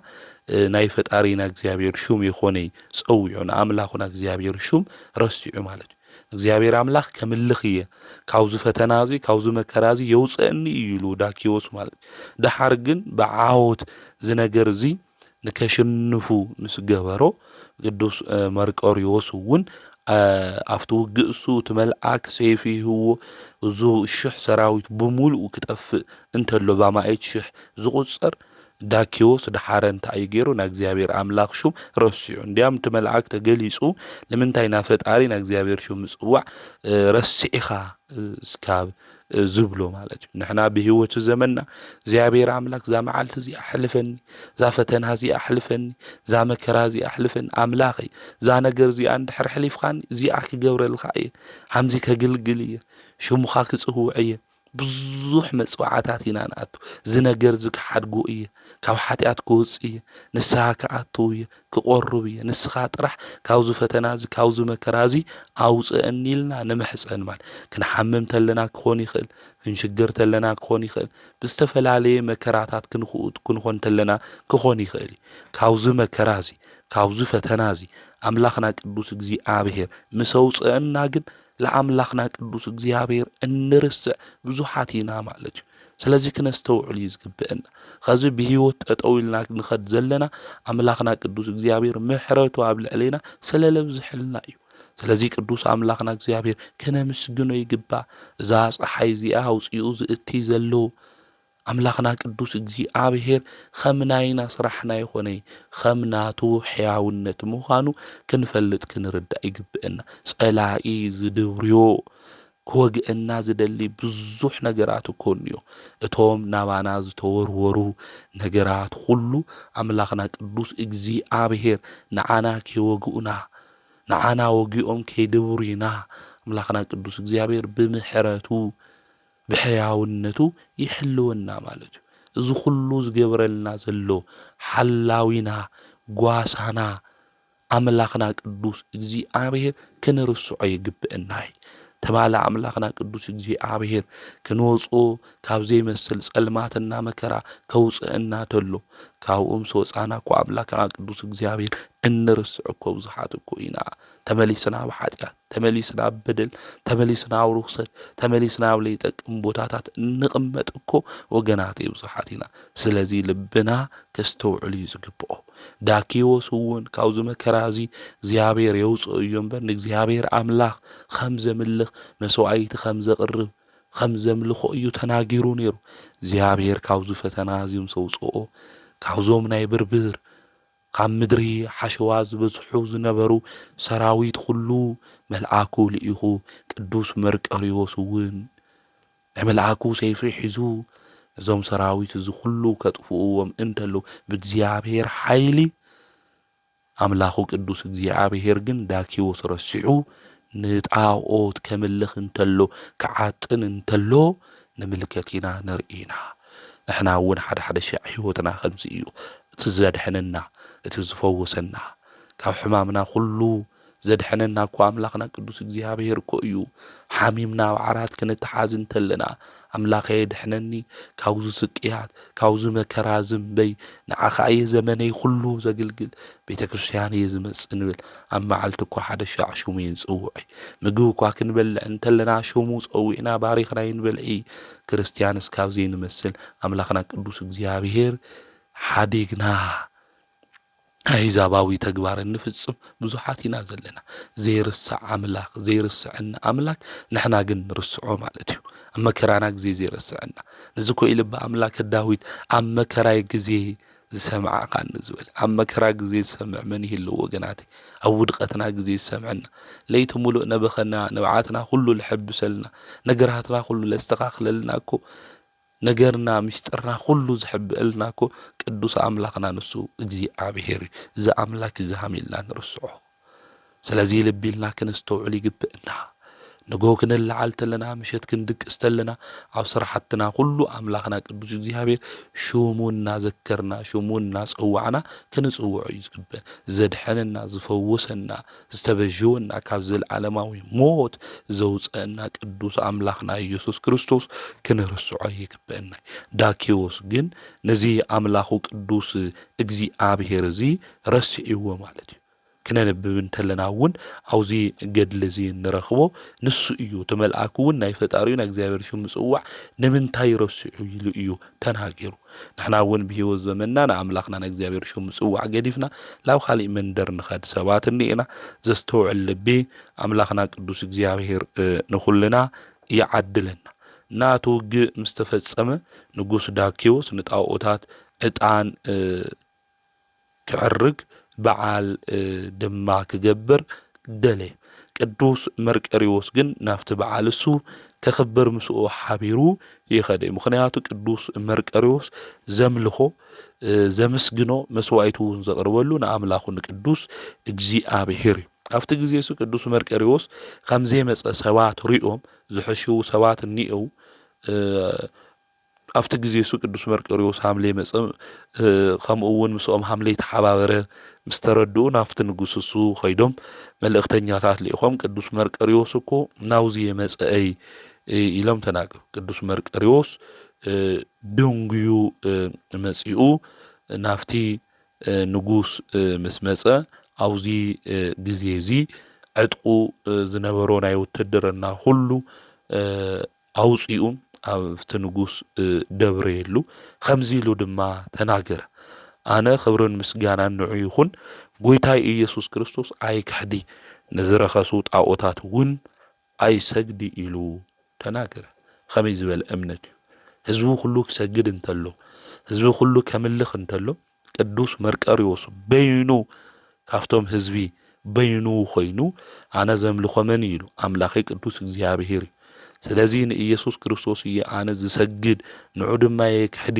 ናይ ፈጣሪና እግዚአብሔር ሹም ይኾነ ጸውዑና አምላኹና እግዚአብሔር ሹም ረስቲዑ ማለት እግዚአብሔር አምላክ ከምልኽ እየ ካብዙ ፈተናዚ ካብዙ መከራዚ የውፅአኒ ኢሉ ዳኪዎስ ማለት ድሓር ግን ብዓወት ዝነገር እዚ ንከሽንፉ ምስ ገበሮ ቅዱስ መርቆሬዎስ እውን ኣብቲ ውግእሱ ትመልአክ ሰይፊ ህዎ እዙ ሽሕ ሰራዊት ብምሉኡ ክጠፍእ እንተሎ ባማኤት ሽሕ ዝቁጸር ዳኪዎስ ድሓረ እንታይ ገይሩ ና እግዚአብሔር አምላክ ሹም ረስቲዑ እንዲያም ትመልአክ ተገሊጹ ለምንታይ ና ፈጣሪ ና እግዚአብሔር ሹም ጽዋዕ ረስዒኻ ስካብ ዝብሎ ማለት እዩ ንሕና ብህይወት ዘመንና እግዚአብሔር አምላክ ዛ መዓልቲ እዚ ኣሕልፈኒ ዛ ፈተና እዚ ኣሕልፈኒ ዛ መከራ እዚ ኣሕልፈኒ አምላኸይ ዛ ነገር እዚ እንድሕር ሕሊፍኻኒ እዚኣ ክገብረልካ እየ ሓምዚ ከግልግል እየ ሽሙኻ ክጽውዕ እየ ብዙሕ መጽዋዕታት ኢና ንኣቱ ዝነገር ዝክሓድጎ እየ ካብ ሓጢአት ክወፅእ እየ ንስኻ ክኣትው እየ ክቆርብ እየ ንስኻ ጥራሕ ካብዙ ፈተና እዚ ካብዙ መከራ እዚ ኣውፅአኒ ኢልና ንምሕፀን ማለት ክንሓምም ተለና ክኾን ይኽእል ክንሽግር ተለና ክኾን ይኽእል ብዝተፈላለየ መከራታት ክንኾን ተለና ክኾን ይኽእል ካብዙ መከራ እዚ ካብዙ ፈተና እዚ አምላኽና ቅዱስ እግዚአብሔር ምስ ኣውፅአና ግን ለአምላኽና ቅዱስ እግዚአብሔር እንርስዕ ብዙሓት ኢና ማለት እዩ ስለዚ ክነስተውዕል ይዝግብአና ከዚ ብህይወት ጠጠው ኢልና ንኸድ ዘለና አምላኽና ቅዱስ እግዚአብሔር ምሕረቱ ኣብ ልዕሌና ስለለብዝሕልና እዩ ስለዚ ቅዱስ አምላኽና እግዚአብሔር ከነምስግኖ ይግባእ እዛ ፀሓይ እዚኣ ኣውፂኡ ዝእቲ ዘሎ አምላኽና ቅዱስ እግዚአብሔር ኸምናይና ስራሕና ይኾነ ኸምናቱ ሕያውነት ምዃኑ ክንፈልጥ ክንርዳእ ይግብአና ጸላኢ ዝድብርዮ ክወግአና ዝደሊ ብዙሕ ነገራት እኮ እንዮ እቶም ናባና ዝተወርወሩ ነገራት ሁሉ አምላኽና ቅዱስ እግዚአብሔር ንዓና ከይወግኡና ንዓና ወጊኦም ከይድብሩና ኣምላኽና ቅዱስ እግዚኣብሔር ብምሕረቱ ብሕያውነቱ ይሕልወና ማለት እዩ። እዚ ኩሉ ዝገብረልና ዘሎ ሓላዊና ጓሳና ኣምላኽና ቅዱስ እግዚኣብሔር ክንርስዖ ይግብአና እዩ። ተባለ ኣምላኽና ቅዱስ እግዚኣብሔር ክንወፅኦ ካብ ዘይመስል ጸልማትና መከራ ከውፅአና ተሎ ካብኦም ስወፃና እኳ ኣምላኽና ቅዱስ እግዚኣብሔር እንርስዕ እኮ ብዙሓት እኮ ኢና ተመሊስና ኣብ ኃጢአት ተመሊስና ኣብ በደል ተመሊስና ኣብ ርኩሰት ተመሊስና ኣብ ለይጠቅም ቦታታት እንቕመጥ እኮ ወገናት ብዙሓት ኢና። ስለዚ ልብና ከስተውዕል እዩ ዝግብኦ። ዳኪዎስ እውን ካብዚ መከራ እዚ እግዚኣብሔር የውፅኦ እዩ እምበር ንእግዚኣብሔር ኣምላኽ ከም ዘምልኽ መስዋዕቲ ከም ዘቕርብ ከም ዘምልኾ እዩ ተናጊሩ ነይሩ። እግዚኣብሔር ካብዚ ፈተና እዚ ምስ ኣውፅኦ ካብዞም ናይ ብርብር ካብ ምድሪ ሓሸዋ ዝበዝሑ ዝነበሩ ሰራዊት ኩሉ መልአኩ ልኢኹ ቅዱስ መርቆሬዎስ እውን ናይ መልአኩ ሰይፊ ሒዙ እዞም ሰራዊት እዚ ኩሉ ከጥፍእዎም እንተሎ ብእግዚኣብሔር ሓይሊ ኣምላኹ ቅዱስ እግዚኣብሔር ግን ዳኪዎስ ረሲዑ ንጣዖት ከምልኽ እንተሎ ክዓጥን እንተሎ ንምልከት ኢና ንርኢና። ንሕና እውን ሓደ ሓደ ሻዕ ህይወትና ከምዚ እዩ። እቲ ዘድሕነና እቲ ዝፈወሰና ካብ ሕማምና ኩሉ ዘድሕነና እኳ ኣምላኽና ቅዱስ እግዚኣብሔር እኮ እዩ። ሓሚምና ኣብ ዓራት ክንተሓዝ እንተለና ኣምላኸየ ድሕነኒ ካብዚ ስቅያት ካብዚ መከራ ዝንበይ ንዓኻ እየ ዘመነይ ኩሉ ዘግልግል ቤተ ክርስቲያን እየ ዝመጽእ ንብል ኣብ መዓልቲ እኳ ሓደ ሻዕ ሽሙ ይንጽውዕ ምግቢ እኳ ክንበልዕ እንተለና ሽሙ ፀዊዕና ባሪኽና ይንበልዒ። ክርስቲያንስ ካብ ዘይንመስል ኣምላኽና ቅዱስ እግዚኣብሔር ሓዲግና ኣሕዛባዊ ተግባር እንፍጽም ብዙሓት ኢና ዘለና። ዘይርስዕ ኣምላኽ ዘይርስዐና ኣምላኽ ንሕና ግን ንርስዖ ማለት እዩ። ኣብ መከራና ግዜ ዘይርስዐና ነዚ ኮይ ልባ ኣምላክ ዳዊት ኣብ መከራይ ግዜ ዝሰምዓኻኒ ዝብል ኣብ መከራ ግዜ ዝሰምዕ መን ይህልው ወገናት? ኣብ ውድቀትና ግዜ ዝሰምዐና ለይቲ ሙሉእ ነበኸና ንብዓትና ሁሉ ዝሕብሰልና ነገራትና ሁሉ ለስተኻኽለልና እኮ ነገርና ምስጢርና ሁሉ ዝሕብአልና እኮ ቅዱስ ኣምላኽና ንሱ እግዚኣብሔር እዚ ኣምላክ እዚ ሃሚልና ንርስዖ። ስለዚ ልቢልና ክንስተውዕል ይግብአና። ንጎ ክንለዓል ተለና ምሸት ክንድቅስ ተለና ኣብ ስራሕትና ሁሉ ኣምላኽና ቅዱስ እግዚኣብሔር ሽሙ እናዘከርና ሽሙ እናፀዋዕና ክንፅውዖ እዩ ዝግበአና። ዘድሐነና ዝፈውሰና ዝተበዥወና ካብ ዘለዓለማዊ ሞት ዘውፀአና ቅዱስ ኣምላኽና ኢየሱስ ክርስቶስ ክንርስዖ ይግበአና። ዳኪዎስ ግን ነዚ ኣምላኹ ቅዱስ እግዚኣብሔር እዚ ረሲዕዎ ማለት እዩ። ክነንብብ እንተለና እውን ኣብዚ ገድሊ እዚ ንረኽቦ ንሱ እዩ ተመልአኩ እውን ናይ ፈጣሪኡ ናይ እግዚኣብሔር ሽሙ ምፅዋዕ ንምንታይ ረሲዑ ኢሉ እዩ ተናጊሩ። ንሕና እውን ብሂወት ዘመንና ንኣምላኽና ናይ እግዚኣብሔር ሽሙ ምፅዋዕ ገዲፍና ላብ ካሊእ መንደር ንኸድ ሰባት እኒአና። ዘስተውዕል ልቢ ኣምላኽና ቅዱስ እግዚኣብሔር ንኹልና ይዓድለና። ናቱ ውግእ ምስ ተፈጸመ ንጉስ ዳኪዎስ ንጣዖታት ዕጣን ክዕርግ በዓል ድማ ክገብር ደለየ። ቅዱስ መርቆሬዎስ ግን ናፍቲ በዓል እሱ ከኽብር ምስኡ ሓቢሩ ይኸደ። ምክንያቱ ቅዱስ መርቆሬዎስ ዘምልኾ ዘመስግኖ መስዋዕቱ እውን ዘቕርበሉ ንኣምላኹ ንቅዱስ እግዚኣብሔር እዩ። ኣብቲ ግዜ እሱ ቅዱስ መርቆሬዎስ ከምዘይመፀ ሰባት ሪኦም ዝሕሽው ሰባት እኒአው። ኣብቲ ግዜ እሱ ቅዱስ መርቆሬዎስ ሃምለይ መፀ ከምኡ እውን ምስኦም ሃምለይ ተሓባበረ ምስ ተረድኡ ናፍቲ ንጉስ እሱ ኸይዶም መልእክተኛታት ልኢኾም ቅዱስ መርቆሬዎስ እኮ ናውዚ የመፀአይ ኢሎም ተናገሩ። ቅዱስ መርቆሬዎስ ደንጉዩ መፂኡ ናፍቲ ንጉስ ምስ መፀ ኣብዚ ግዜ እዚ ዕጥቁ ዝነበሮ ናይ ውትድርና ሁሉ ኣውፂኡ ኣብቲ ንጉስ ደብረየሉ ከምዚ ኢሉ ድማ ተናገረ። ኣነ ክብርን ምስጋናን ንዑ ይኹን ጎይታይ ኢየሱስ ክርስቶስ ኣይክሕዲ ንዝረኸሱ ጣዖታት እውን ኣይሰግዲ ኢሉ ተናገረ። ከመይ ዝበለ እምነት እዩ። ህዝቡ ኩሉ ክሰግድ እንተሎ ህዝቢ ኩሉ ከምልኽ እንተሎ ቅዱስ መርቆሬዎስ በይኑ ካብቶም ህዝቢ በይኑ ኮይኑ ኣነ ዘምልኾ መን ኢሉ ኣምላኸይ ቅዱስ እግዚኣብሔር እዩ። ስለዚ ንኢየሱስ ክርስቶስ እየ ኣነ ዝሰግድ ንዑ ድማ የክሕዲ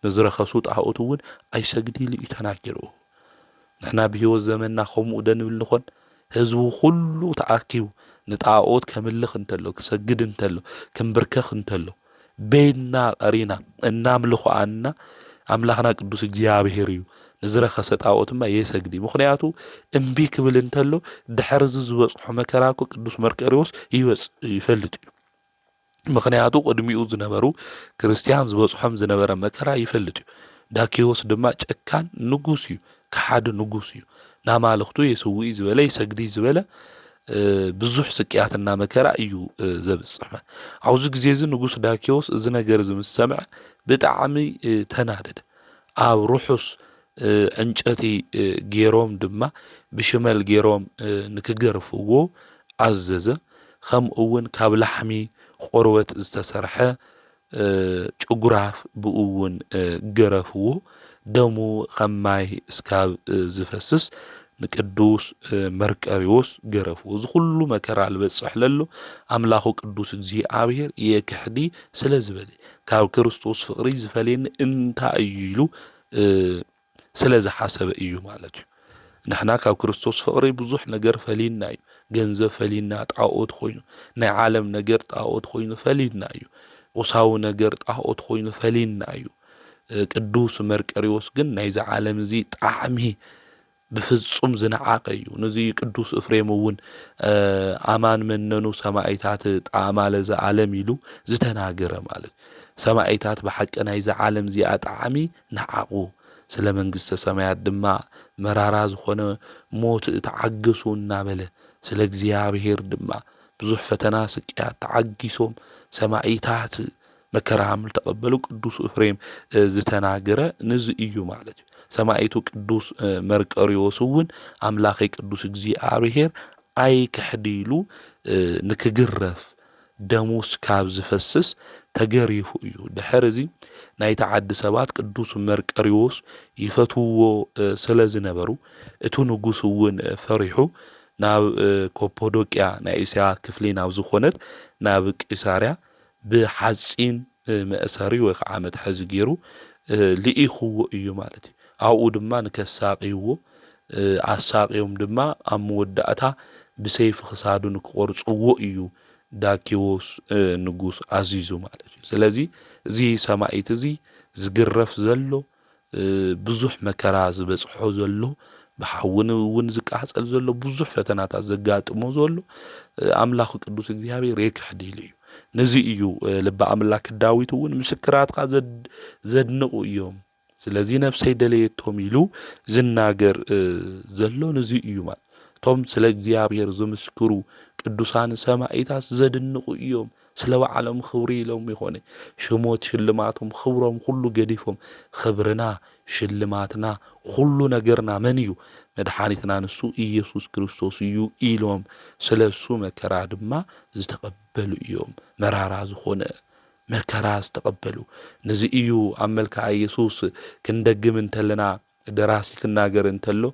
ንዝረኸሱ ጣዖት እውን ኣይሰግዲ ኢሉ እዩ ተናጊሩ። ንሕና ብሂወት ዘመንና ከምኡ ደንብል ንኾን ህዝቡ ሁሉ ተኣኪቡ ንጣዖት ከምልኽ እንተሎ ክሰግድ እንተሎ ክንብርከኽ እንተሎ በይና ቀሪና እናምልኾአና ኣምላኽና ቅዱስ እግዚኣብሔር እዩ ንዝረኸሰ ጣዖትማ የሰግዲ ምኽንያቱ እምቢ ክብል እንተሎ ድሕርዚ ዝበፅሖ መከራ እኮ ቅዱስ መርቆሬዎስ ይፈልጥ እዩ ምኽንያቱ ቅድሚኡ ዝነበሩ ክርስቲያን ዝበፅሖም ዝነበረ መከራ ይፈልጥ እዩ ዳኪዎስ ድማ ጨካን ንጉስ እዩ ክሓዲ ንጉስ እዩ ናማልኽቱ የስውኢ ዝበለ ይሰግዲ ዝበለ ብዙሕ ስቅያትና መከራ እዩ ዘብፅሕ ኣብዚ ግዜ እዚ ንጉስ ዳኪዎስ እዚ ነገር ምስ ሰምዐ ብጣዕሚ ተናደደ ኣብ ሩሑስ ዕንጨቲ ገይሮም ድማ ብሽመል ገይሮም ንክገርፍዎ ኣዘዘ ከምኡ እውን ካብ ላሕሚ ቆርበት ዝተሰርሐ ጭጉራፍ ብኡ እውን ገረፍዎ ደሙ ከም ማይ እስካብ ዝፈስስ ንቅዱስ መርቆሬዎስ ገረፍዎ እዚ ኩሉ መከራ ዝበፅሕ ለሎ ኣምላኹ ቅዱስ እግዚኣብሔር የክሕዲ ስለ ዝበለ ካብ ክርስቶስ ፍቅሪ ዝፈልየኒ እንታይ እዩ ኢሉ ስለ ዝሓሰበ እዩ ማለት እዩ ንሕና ካብ ክርስቶስ ፍቅሪ ብዙሕ ነገር ፈሊና እዩ ገንዘብ ፈሊና ጣዖት ኮይኑ ናይ ዓለም ነገር ጣዖት ኮይኑ ፈሊና እዩ ቁሳዊ ነገር ጣዖት ኮይኑ ፈሊና እዩ ቅዱስ መርቆሬዎስ ግን ናይዚ ዓለም እዚ ጣዕሚ ብፍጹም ዝነዓቀ እዩ ነዚ ቅዱስ ኤፍሬም እውን ኣማን መነኑ ሰማዕታት ጣዕማ ለዚ ዓለም ኢሉ ዝተናገረ ማለት ሰማዕታት ብሓቂ ናይዚ ዓለም እዚኣ ጣዕሚ ነዓቁ ስለ መንግስተ ሰማያት ድማ መራራ ዝኾነ ሞት ተዓገሱ እናበለ ስለ እግዚኣብሔር ድማ ብዙሕ ፈተና ስቅያት ተዓጊሶም ሰማዕታት መከራም ተቀበሉ ቅዱስ ኤፍሬም ዝተናገረ ነዚ እዩ ማለት እዩ ሰማዕቱ ቅዱስ መርቆሬዎስ እውን ኣምላኸይ ቅዱስ እግዚኣብሔር ኣይክሕዲሉ ንክግረፍ ደሙስ ካብ ዝፈስስ ተገሪፉ እዩ ድሕር እዚ ናይቲ ዓዲ ሰባት ቅዱስ መርቆሬዎስ ይፈትውዎ ስለ ዝነበሩ እቲ ንጉስ እውን ፈሪሑ ናብ ኮፖዶቅያ ናይ እስያ ክፍሊ ናብ ዝኾነት ናብ ቂሳርያ ብሓፂን መእሰሪ ወይ ከዓ መትሐዚ ገይሩ ልኢኽዎ እዩ ማለት እዩ ኣብኡ ድማ ንከሳቂዎ ኣሳቂዮም ድማ ኣብ መወዳእታ ብሰይፊ ክሳዱ ንክቆርፅዎ እዩ ዳኪዎስ ንጉስ ኣዚዙ ማለት እዩ ስለዚ እዚ ሰማዕት እዚ ዝግረፍ ዘሎ ብዙሕ መከራ ዝበፅሖ ዘሎ ብሓውን እውን ዝቃፀል ዘሎ ብዙሕ ፈተናታት ዘጋጥሞ ዘሎ ኣምላኽ ቅዱስ እግዚኣብሔር የክሕዲሉ እዩ ነዚ እዩ ልበ ኣምላክ ዳዊት እውን ምስክራትካ ዘድንቁ እዮም ስለዚ ነፍሰይ ደለየቶም ኢሉ ዝናገር ዘሎ ነዚ እዩ ማለት ቶም ስለ እግዚኣብሔር ዝምስክሩ ቅዱሳን ሰማዕታት ዘድንቁ እዮም ስለ ባዕሎም ክብሪ ኢሎም ይኾነ ሽሞት ሽልማቶም ክብሮም ሁሉ ገዲፎም ክብርና ሽልማትና ሁሉ ነገርና መን እዩ መድሓኒትና ንሱ ኢየሱስ ክርስቶስ እዩ ኢሎም ስለሱ መከራ ድማ ዝተቀበሉ እዮም መራራ ዝኾነ መከራ ዝተቀበሉ ነዚ እዩ ኣብ መልክዓ ኢየሱስ ክንደግም እንተለና ደራሲ ክናገር እንተሎ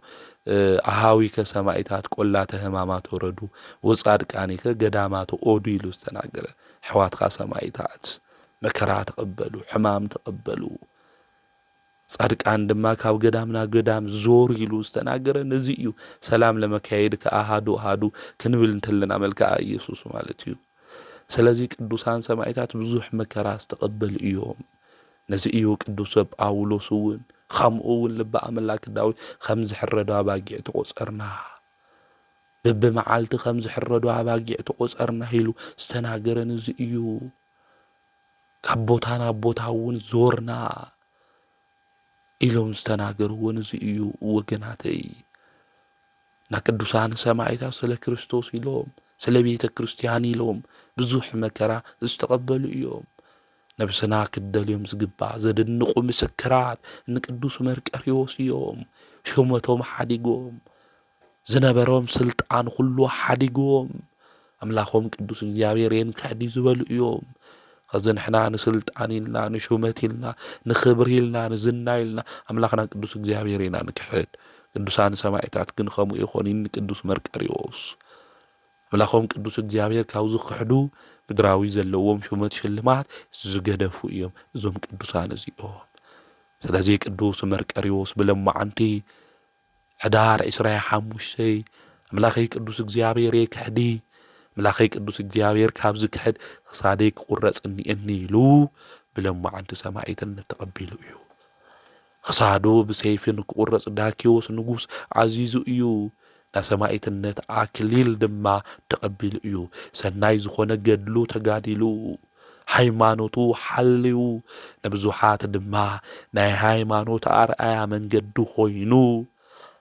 ኣሃዊከ ሰማዕታት ቆላተ ሕማማት ወረዱ ወጻድቃኒከ ገዳማት ኦዱ ኢሉ ዝተናገረ ሕዋትካ ሰማዕታት መከራ ተቀበሉ ሕማም ተቀበሉ ጻድቃን ድማ ካብ ገዳም ናብ ገዳም ዞር ኢሉ ዝተናገረ ነዚ እዩ ሰላም ለመካየድ ከኣሃዱ ኣሃዱ ክንብል እንተለና መልክዓ ኢየሱስ ማለት እዩ ስለዚ ቅዱሳን ሰማዕታት ብዙሕ መከራ ዝተቀበሉ እዮም ነዚ እዩ ቅዱስ ጳውሎስ እውን ከምኡ እውን ልበ ኣምላክ ዳዊት ከም ዝሕረዱ ኣባጊዕ ተቆፀርና በብመዓልቲ ከም ዝሕረዱ ኣባጊዕ ተቆፀርና ኢሉ ዝተናገረ ነዚ እዩ ካብ ቦታ ናብ ቦታ እውን ዞርና ኢሎም ዝተናገርዎ ነዚ እዩ ወገናተይ ና ቅዱሳን ሰማዕታት ስለ ክርስቶስ ኢሎም ስለ ቤተ ክርስቲያን ኢሎም ብዙሕ መከራ ዝተቀበሉ እዮም ነብስና ክደልዮም ዝግባእ ዘድንቁ ምስክራት ንቅዱስ መርቆሬዎስ እዮም ሽሞቶም ሓዲጎም ዝነበሮም ስልጣን ሁሉ ሓዲጎም ኣምላኾም ቅዱስ እግዚኣብሔር የንክሕዲ ዝበሉ እዮም ከዚ ንሕና ንስልጣን ኢልና ንሹመት ኢልና ንክብሪ ኢልና ንዝና ኢልና ኣምላኽና ቅዱስ እግዚኣብሔር ኢና ንክሕድ ቅዱሳን ሰማዕታት ግን ከምኡ ይኾን ቅዱስ መርቆሬዎስ ኣምላኾም ቅዱስ እግዚኣብሔር ካብ ዝክሕዱ ምድራዊ ዘለዎም ሹመት ሽልማት ዝገደፉ እዮም እዞም ቅዱሳን እዚኦም ስለዚ ቅዱስ መርቆሬዎስ ብለማዓንቲ ሕዳር 25 أملاخي قدوس እግዚአብሔር كحدي ملاخي قدوس እግዚአብሔር كابز كحد خصادي كقرص اني لو بلما عند سماعيتن تقبلوا እዩ خصادو بسيفن كقرص داكيوس نغوس عزيزو እዩ نسماعيتنت أكليل دما تقبل እዩ سناي زخونه ገድሉ ተጋዲሉ ሃይማኖቱ حليو نبزوحات دما ناي ሃይማኖት أرأيا መንገዱ ኮይኑ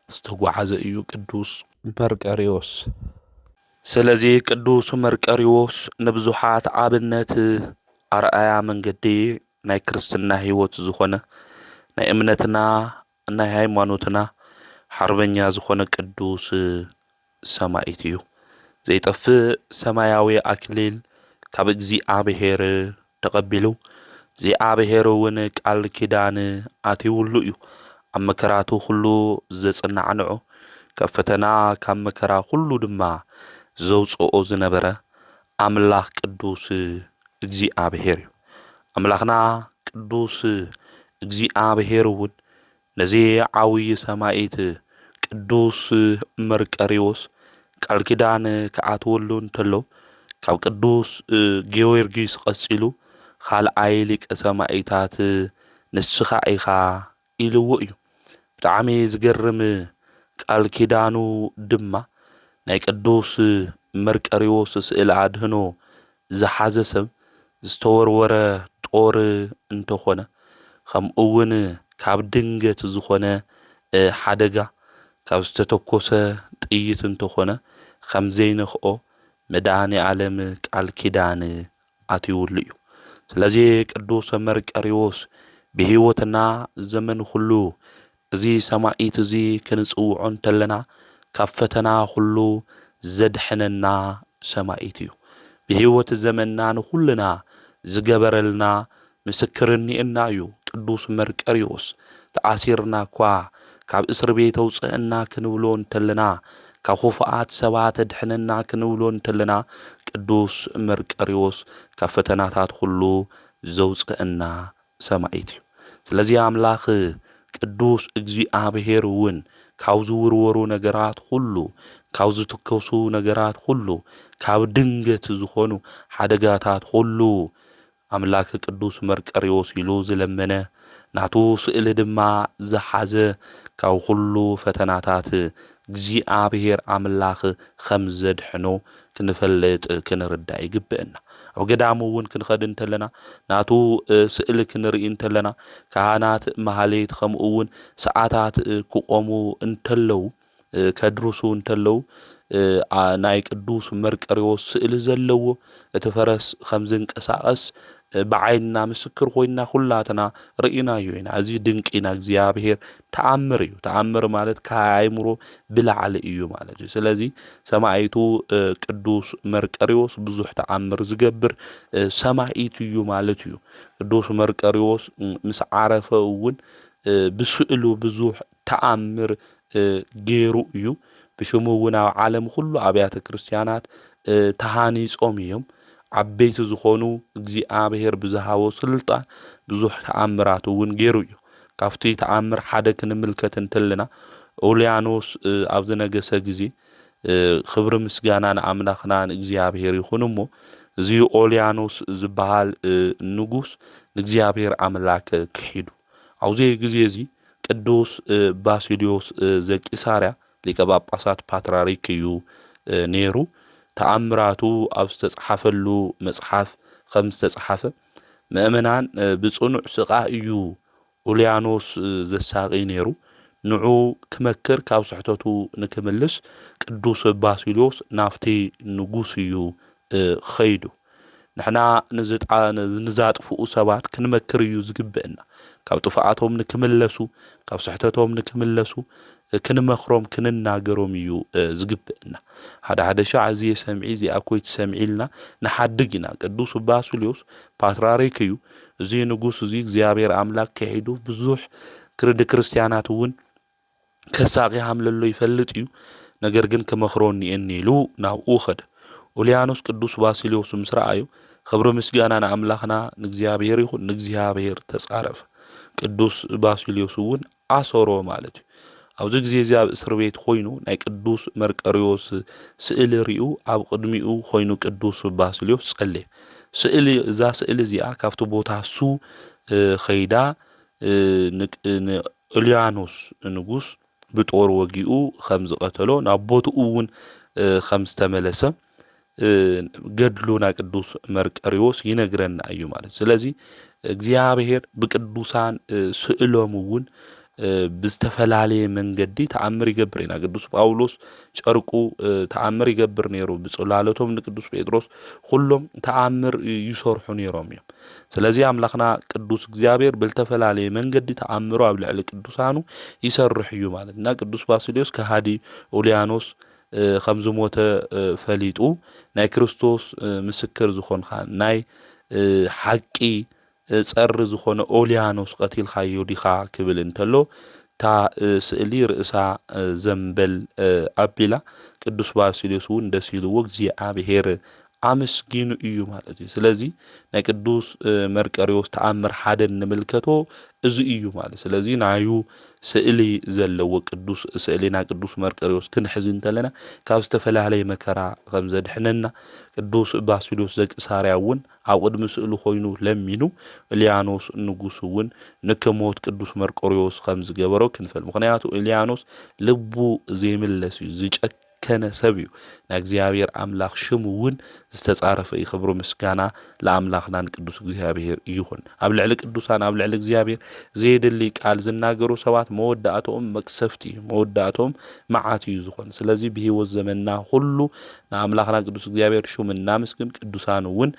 استغعز እዩ ቅዱስ መርቆሬዎስ ስለዚ ቅዱስ መርቆሬዎስ ንብዙሓት ኣብነት ኣርኣያ መንገዲ ናይ ክርስትና ህይወት ዝኾነ ናይ እምነትና ናይ ሃይማኖትና ሓርበኛ ዝኾነ ቅዱስ ሰማዕት እዩ ዘይጠፍእ ሰማያዊ ኣክሊል ካብ እግዚአብሔር ተቐቢሉ እግዚአብሔር እውን ቃል ኪዳን ኣትይውሉ እዩ ኣብ መከራቱ ሁሉ ዘጽናዕንዑ ካብ ፈተና ካብ መከራ ሁሉ ድማ ዘውፅኦ ዝነበረ ኣምላኽ ቅዱስ እግዚአብሔር እዩ ኣምላኽና ቅዱስ እግዚአብሔር እውን ነዚ ዓብይ ሰማዕት ቅዱስ መርቆሬዎስ ቃል ኪዳን ክኣትወሉ እንተሎ ካብ ቅዱስ ጊዮርጊስ ቀፂሉ ካልኣይ ሊቀ ሰማዕታት ንስኻ ኢኻ ኢልዎ እዩ ብጣዕሚ ዝገርም ቃል ኪዳኑ ድማ ናይ ቅዱስ መርቆሬዎስ ስእሊ ኣድህኖ ዝሓዘ ሰብ ዝተወርወረ ጦር እንተኾነ ከምኡ እውን ካብ ድንገት ዝኾነ ሓደጋ ካብ ዝተተኮሰ ጥይት እንተኾነ ከም ዘይንኽኦ መድኃኔ ዓለም ቃል ኪዳን ኣትይውሉ እዩ ስለዚ ቅዱስ መርቆሬዎስ ብህይወትና ዘመን ሁሉ እዚ ሰማዕት እዚ ክንጽውዖ እንተለና ካብ ፈተና ሁሉ ዘድሕነና ሰማዕት እዩ ብህይወት ዘመንና ንኩልና ዝገበረልና ምስክርኒእና እዩ ቅዱስ መርቆሬዎስ ተኣሲርና እኳ ካብ እስር ቤት ኣውፅአና ክንብሎ እንተለና ካብ ኹፉኣት ሰባት ድሕነና ክንብሎ እንተለና ቅዱስ መርቆሬዎስ ካብ ፈተናታት ሁሉ ዘውፅአና ሰማዕት እዩ ስለዚ ኣምላኽ ቅዱስ እግዚአብሔር እውን ካብ ዝውርወሩ ነገራት ሁሉ ካብ ዝትከሱ ነገራት ሁሉ ካብ ድንገት ዝኾኑ ሓደጋታት ሁሉ ኣምላኽ ቅዱስ መርቆሬዎስ ኢሉ ዝለመነ ናቱ ስእሊ ድማ ዝሓዘ ካብ ሁሉ ፈተናታት እግዚአብሔር ኣምላኽ ከም ዘድሕኖ ክንፈልጥ ክንርዳእ ይግብአና ኣብ ገዳሙ እውን ክንኸድ እንተለና ናቱ ስእሊ ክንርኢ እንተለና ካህናት ማህሌት ከምኡ እውን ሰዓታት ክቆሙ እንተለው ከድርሱ እንተለው ናይ ቅዱስ መርቆሬዎስ ስእሊ ዘለዎ እቲ ፈረስ ከም ዝንቀሳቐስ ብዓይንና ምስክር ኮይና ኩላትና ርኢናዮ ኢና እዚ ድንቂና እግዚአብሔር ተኣምር እዩ ተኣምር ማለት ከኣይምሮ ብላዕሊ እዩ ማለት እዩ ስለዚ ሰማዕቱ ቅዱስ መርቆሬዎስ ብዙሕ ተኣምር ዝገብር ሰማዕት እዩ ማለት እዩ ቅዱስ መርቆሬዎስ ምስ ዓረፈ እውን ብስእሉ ብዙሕ ተኣምር ገይሩ እዩ ብሽሙ እውን ኣብ ዓለም ሁሉ ኣብያተ ክርስቲያናት ተሃኒጾም እዮም ዓበይቲ ዝኾኑ እግዚአብሔር ብዝሃቦ ስልጣን ብዙሕ ተኣምራት እውን ገይሩ እዩ ካብቲ ተኣምር ሓደ ክንምልከት እንተለና ኦልያኖስ ኣብ ዝነገሰ ግዜ ክብሪ ምስጋና ንኣምላኽና ንእግዚአብሔር ይኹን እሞ እዚ ኦልያኖስ ዝበሃል ንጉስ ንእግዚአብሔር ኣምላክ ክሒዱ ኣብዚ ግዜ እዚ ቅዱስ ባሲልዮስ ዘቂሳርያ ሊቀ ጳጳሳት ፓትርያርክ እዩ ነይሩ ተኣምራቱ ኣብ ዝተጻሕፈሉ መጽሓፍ ከም ዝተጻሕፈ ምእመናን ብጽኑዕ ስቓይ እዩ ኦልያኖስ ዘሳቂ ነይሩ ንዑ ክመክር ካብ ስሕተቱ ንክምልስ ቅዱስ ባሲልዮስ ናፍቲ ንጉስ እዩ ኸይዱ ንሕና ንዛጥፍኡ ሰባት ክንመክር እዩ ዝግብአና ካብ ጥፍኣቶም ንክምለሱ ካብ ስሕተቶም ንክምለሱ ክንመክሮም ክንናገሮም እዩ ዝግብአና ሓደ ሓደ ሻዕ እዚ ሰምዒ እዚ ኣኮይት ሰምዒልና ንሓድግ ኢና ቅዱስ ባሲልዮስ ፓትርያርክ እዩ እዚ ንጉስ እዚ እግዚአብሔር ኣምላክ ከሒዱ ብዙሕ ክርዲ ክርስቲያናት እውን ከሳቂ ሃምለሎ ይፈልጥ እዩ ነገር ግን ክመክሮኒ ኢሉ ናብኡ ኸደ ኦልያኖስ ቅዱስ ባሲልዮስ ምስ ረኣዩ ክብሪ ምስጋና ንኣምላኽና ንእግዚአብሔር ይኹን ንእግዚአብሔር ተጻረፈ ቅዱስ ባሲልዮስ እውን ኣሰሮ ማለት እዩ ኣብዚ ግዜ እዚ ኣብ እስር ቤት ኮይኑ ናይ ቅዱስ መርቆሬዎስ ስእሊ ሪኡ ኣብ ቅድሚኡ ኮይኑ ቅዱስ ባስልዮስ ጸልየ እዛ ስእሊ እዚኣ ካብቲ ቦታ እሱ ኸይዳ ንኦልያኖስ ንጉስ ብጦር ወጊኡ ከም ዝቐተሎ ናብ ቦትኡ እውን ከም ዝተመለሰ ገድሉና ቅዱስ መርቆሬዎስ ይነግረና እዩ ማለት። ስለዚ እግዚአብሔር ብቅዱሳን ስእሎም እውን ብዝተፈላለየ መንገዲ ተኣምር ይገብር ኢና። ቅዱስ ጳውሎስ ጨርቁ ተኣምር ይገብር ነይሩ። ብጽላለቶም ንቅዱስ ጴጥሮስ ኩሎም ተኣምር ይሰርሑ ነይሮም እዮም። ስለዚ ኣምላኽና ቅዱስ እግዚአብሔር ብዝተፈላለየ መንገዲ ተኣምሮ ኣብ ልዕሊ ቅዱሳኑ ይሰርሕ እዩ ማለት እና ቅዱስ ባስልዮስ ከሃዲ ኦልያኖስ ከም ዝሞተ ፈሊጡ ናይ ክርስቶስ ምስክር ዝኾንካ ናይ ሓቂ ጸሪ ዝኾነ ኦልያኖስ ቀቲልካዮ ዲኻ ክብል እንተሎ እታ ስእሊ ርእሳ ዘንበል ኣቢላ ቅዱስ ባስልዮስ እውን ደስ ኢልዎ እግዚኣብሔር ኣመስጊኑ እዩ ማለት እዩ። ስለዚ ናይ ቅዱስ መርቆሬዎስ ተኣምር ሓደ ንምልከቶ እዚ እዩ ማለት። ስለዚ ናዩ ስእሊ ዘለዎ ቅዱስ ስእሊና ቅዱስ መርቆሬዎስ ክንሕዝ እንተለና ካብ ዝተፈላለየ መከራ ከም ዘድሕነና ቅዱስ ባስልዮስ ዘቂሳርያ እውን ኣብ ቅድሚ ስእሊ ኮይኑ ለሚኑ ኦልያኖስ ንጉስ እውን ንክሞት ቅዱስ መርቆሬዎስ ከም ዝገበሮ ክንፈል። ምክንያቱ ኦልያኖስ ልቡ ዘይምለስ እዩ ዝጨከነ ሰብ እዩ። ናይ እግዚአብሔር ኣምላኽ ሽሙ እውን ዝተጻረፈ ይኽብሮ ምስጋና ለኣምላኽና ንቅዱስ እግዚአብሔር ይኹን። ኣብ ልዕሊ ቅዱሳን ኣብ ልዕሊ እግዚአብሔር ዘየድሊ ቃል ዝናገሩ ሰባት መወዳእቶም መቅሰፍቲ እዩ፣ መወዳእቶም መዓት እዩ ዝኾን። ስለዚ ብሂወት ዘመንና ሁሉ ንኣምላኽና ቅዱስ እግዚአብሔር ሹም እናመስግን ቅዱሳን እውን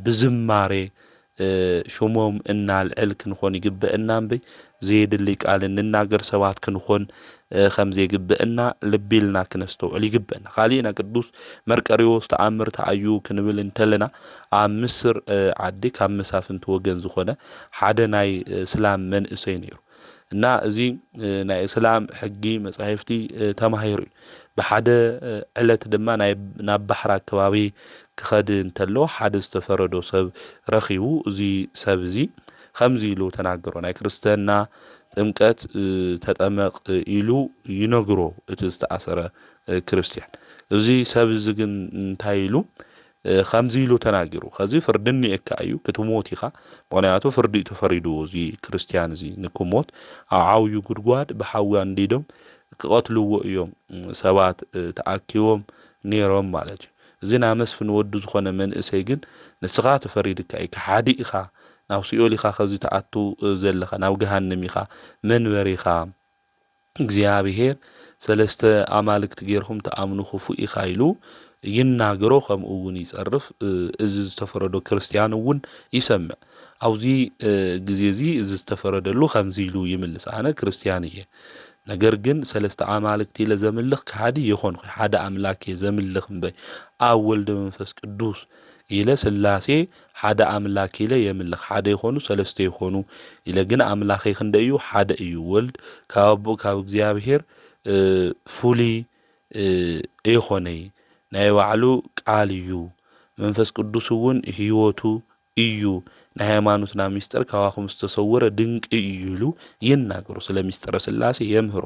ብዝማሬ ሹሞም እናልዕል ክንኾን ይግብአና እምበይ ዘየድሊ ቃል እንናገር ሰባት ክንኾን ከም ዘይግብአና ልቢ ኢልና ክነስተውዕል ይግብአና። ካሊእና ቅዱስ መርቆሬዎስ ተኣምር ተኣዩ ክንብል እንተለና ኣብ ምስር ዓዲ ካብ መሳፍንቲ ወገን ዝኾነ ሓደ ናይ እስላም መንእሰይ ነይሩ እና እዚ ናይ እስላም ሕጊ መጻሕፍቲ ተማሂሩ እዩ። ብሓደ ዕለት ድማ ናብ ባሕሪ ከባቢ ክኸድ እንተሎ ሓደ ዝተፈረዶ ሰብ ረኺቡ እዚ ሰብ እዚ ከምዚ ኢሉ ተናገሮ። ናይ ክርስትና ጥምቀት ተጠመቕ ኢሉ ይነግሮ እቲ ዝተኣሰረ ክርስቲያን። እዚ ሰብ እዚ ግን እንታይ ኢሉ ከምዚ ኢሉ ተናጊሩ ከዚ ፍርዲ እኒአካ እዩ ክትሞት ኢኻ። ምክንያቱ ፍርዲ ተፈሪድዎ እዚ ክርስቲያን እዚ ንክሞት ኣብ ዓብዩ ጉድጓድ ብሓዊ አንዲዶም ክቐትልዎ እዮም ሰባት ተኣኪቦም ነይሮም ማለት እዩ። እዚ ናይ መስፍን ወዲ ዝኾነ መንእሰይ ግን ንስኻ ተፈሪድካ ኢካ ሓዲ ኢኻ ናብ ሲኦል ኢኻ ከዚ ተኣቱ ዘለኻ ናብ ገሃነም ኢኻ መንበሪኻ እግዚአብሔር ሰለስተ ኣማልክቲ ጌርኩም ተኣምኑ ክፉእ ኢኻ ኢሉ ይናገሮ። ከምኡ እውን ይጸርፍ እዚ ዝተፈረዶ ክርስቲያን እውን ይሰምዕ። ኣብዚ ግዜ እዚ እዚ ዝተፈረደሉ ከምዚ ኢሉ ይምልስ ኣነ ክርስቲያን እየ ነገር ግን ሰለስተ ኣማልክቲ ኢለ ዘምልኽ ከሃዲ ይኾንኩ ሓደ ኣምላክ እየ ዘምልኽ እምበይ ኣብ ወልደ መንፈስ ቅዱስ ኢለ ስላሴ ሓደ ኣምላክ ኢለ የምልኽ ሓደ ይኾኑ ሰለስተ ይኾኑ ኢለ ግን ኣምላኸይ ክንደይ እዩ ሓደ እዩ። ወልድ ካብ ኣቦ ካብ እግዚአብሔር ፍሉይ ኣይኮነይ ናይ ባዕሉ ቃል እዩ። መንፈስ ቅዱስ እውን ህይወቱ እዩ። ናይ ሃይማኖትና ሚስጥር ካባኹም ዝተሰወረ ድንቂ እዩ ኢሉ ይናገሩ። ስለ ሚስጥረ ስላሴ የምህሮ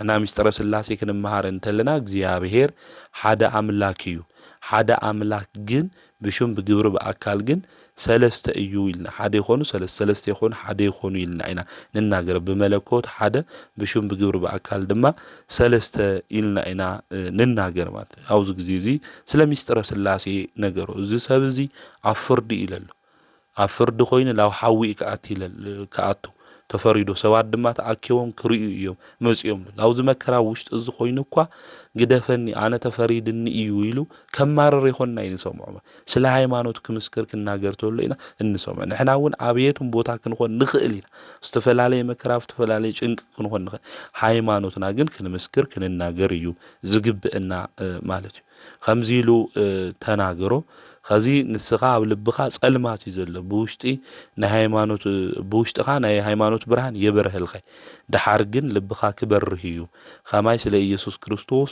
እና ሚስጥረ ስላሴ ክንመሃር እንተለና እግዚአብሔር ሓደ ኣምላክ እዩ። ሓደ ኣምላክ ግን ብሹም ብግብሪ በአካል ግን ሰለስተ እዩ ኢልና ሓደ ይኾኑ ሰለስተ ይኾኑ ሓደ ይኾኑ ኢልና ኢና ንናገር። ብመለኮት ሓደ ብሹም ብግብሪ በአካል ድማ ሰለስተ ኢልና ኢና ንናገር ማለት እዩ። ኣብዚ ግዜ እዚ ስለ ሚስጥረ ስላሴ ነገሩ እዚ ሰብ እዚ ኣብ ፍርዲ ኢለሉ ኣብ ፍርዲ ኮይኑ ናብ ሓዊ ከኣቱ ተፈሪዶ ሰባት ድማ ተኣኪቦም ክርእዩ እዮም መጺኦም። ኣብዚ መከራ ውሽጢ እዚ ኮይኑ እኳ ግደፈኒ ኣነ ተፈሪድኒ እዩ ኢሉ ከማረር ይኾንና ይንሰምዖ። ስለ ሃይማኖት ክምስክር ክናገር ተሎ ኢና እንሰምዖ። ንሕና እውን ኣብየቱም ቦታ ክንኾን ንኽእል ኢና። ዝተፈላለየ መከራ ዝተፈላለየ ጭንቂ ክንኾን ንኽእል። ሃይማኖትና ግን ክንምስክር ክንናገር እዩ ዝግብአና ማለት እዩ። ከምዚ ኢሉ ተናገሮ። ከዚ ንስኻ ኣብ ልብኻ ጸልማት እዩ ዘሎ ብውሽጢ ናይ ሃይማኖት ብውሽጢኻ ናይ ሃይማኖት ብርሃን የበርህልኸ ድሓር ግን ልብኻ ክበርህ እዩ። ከማይ ስለ ኢየሱስ ክርስቶስ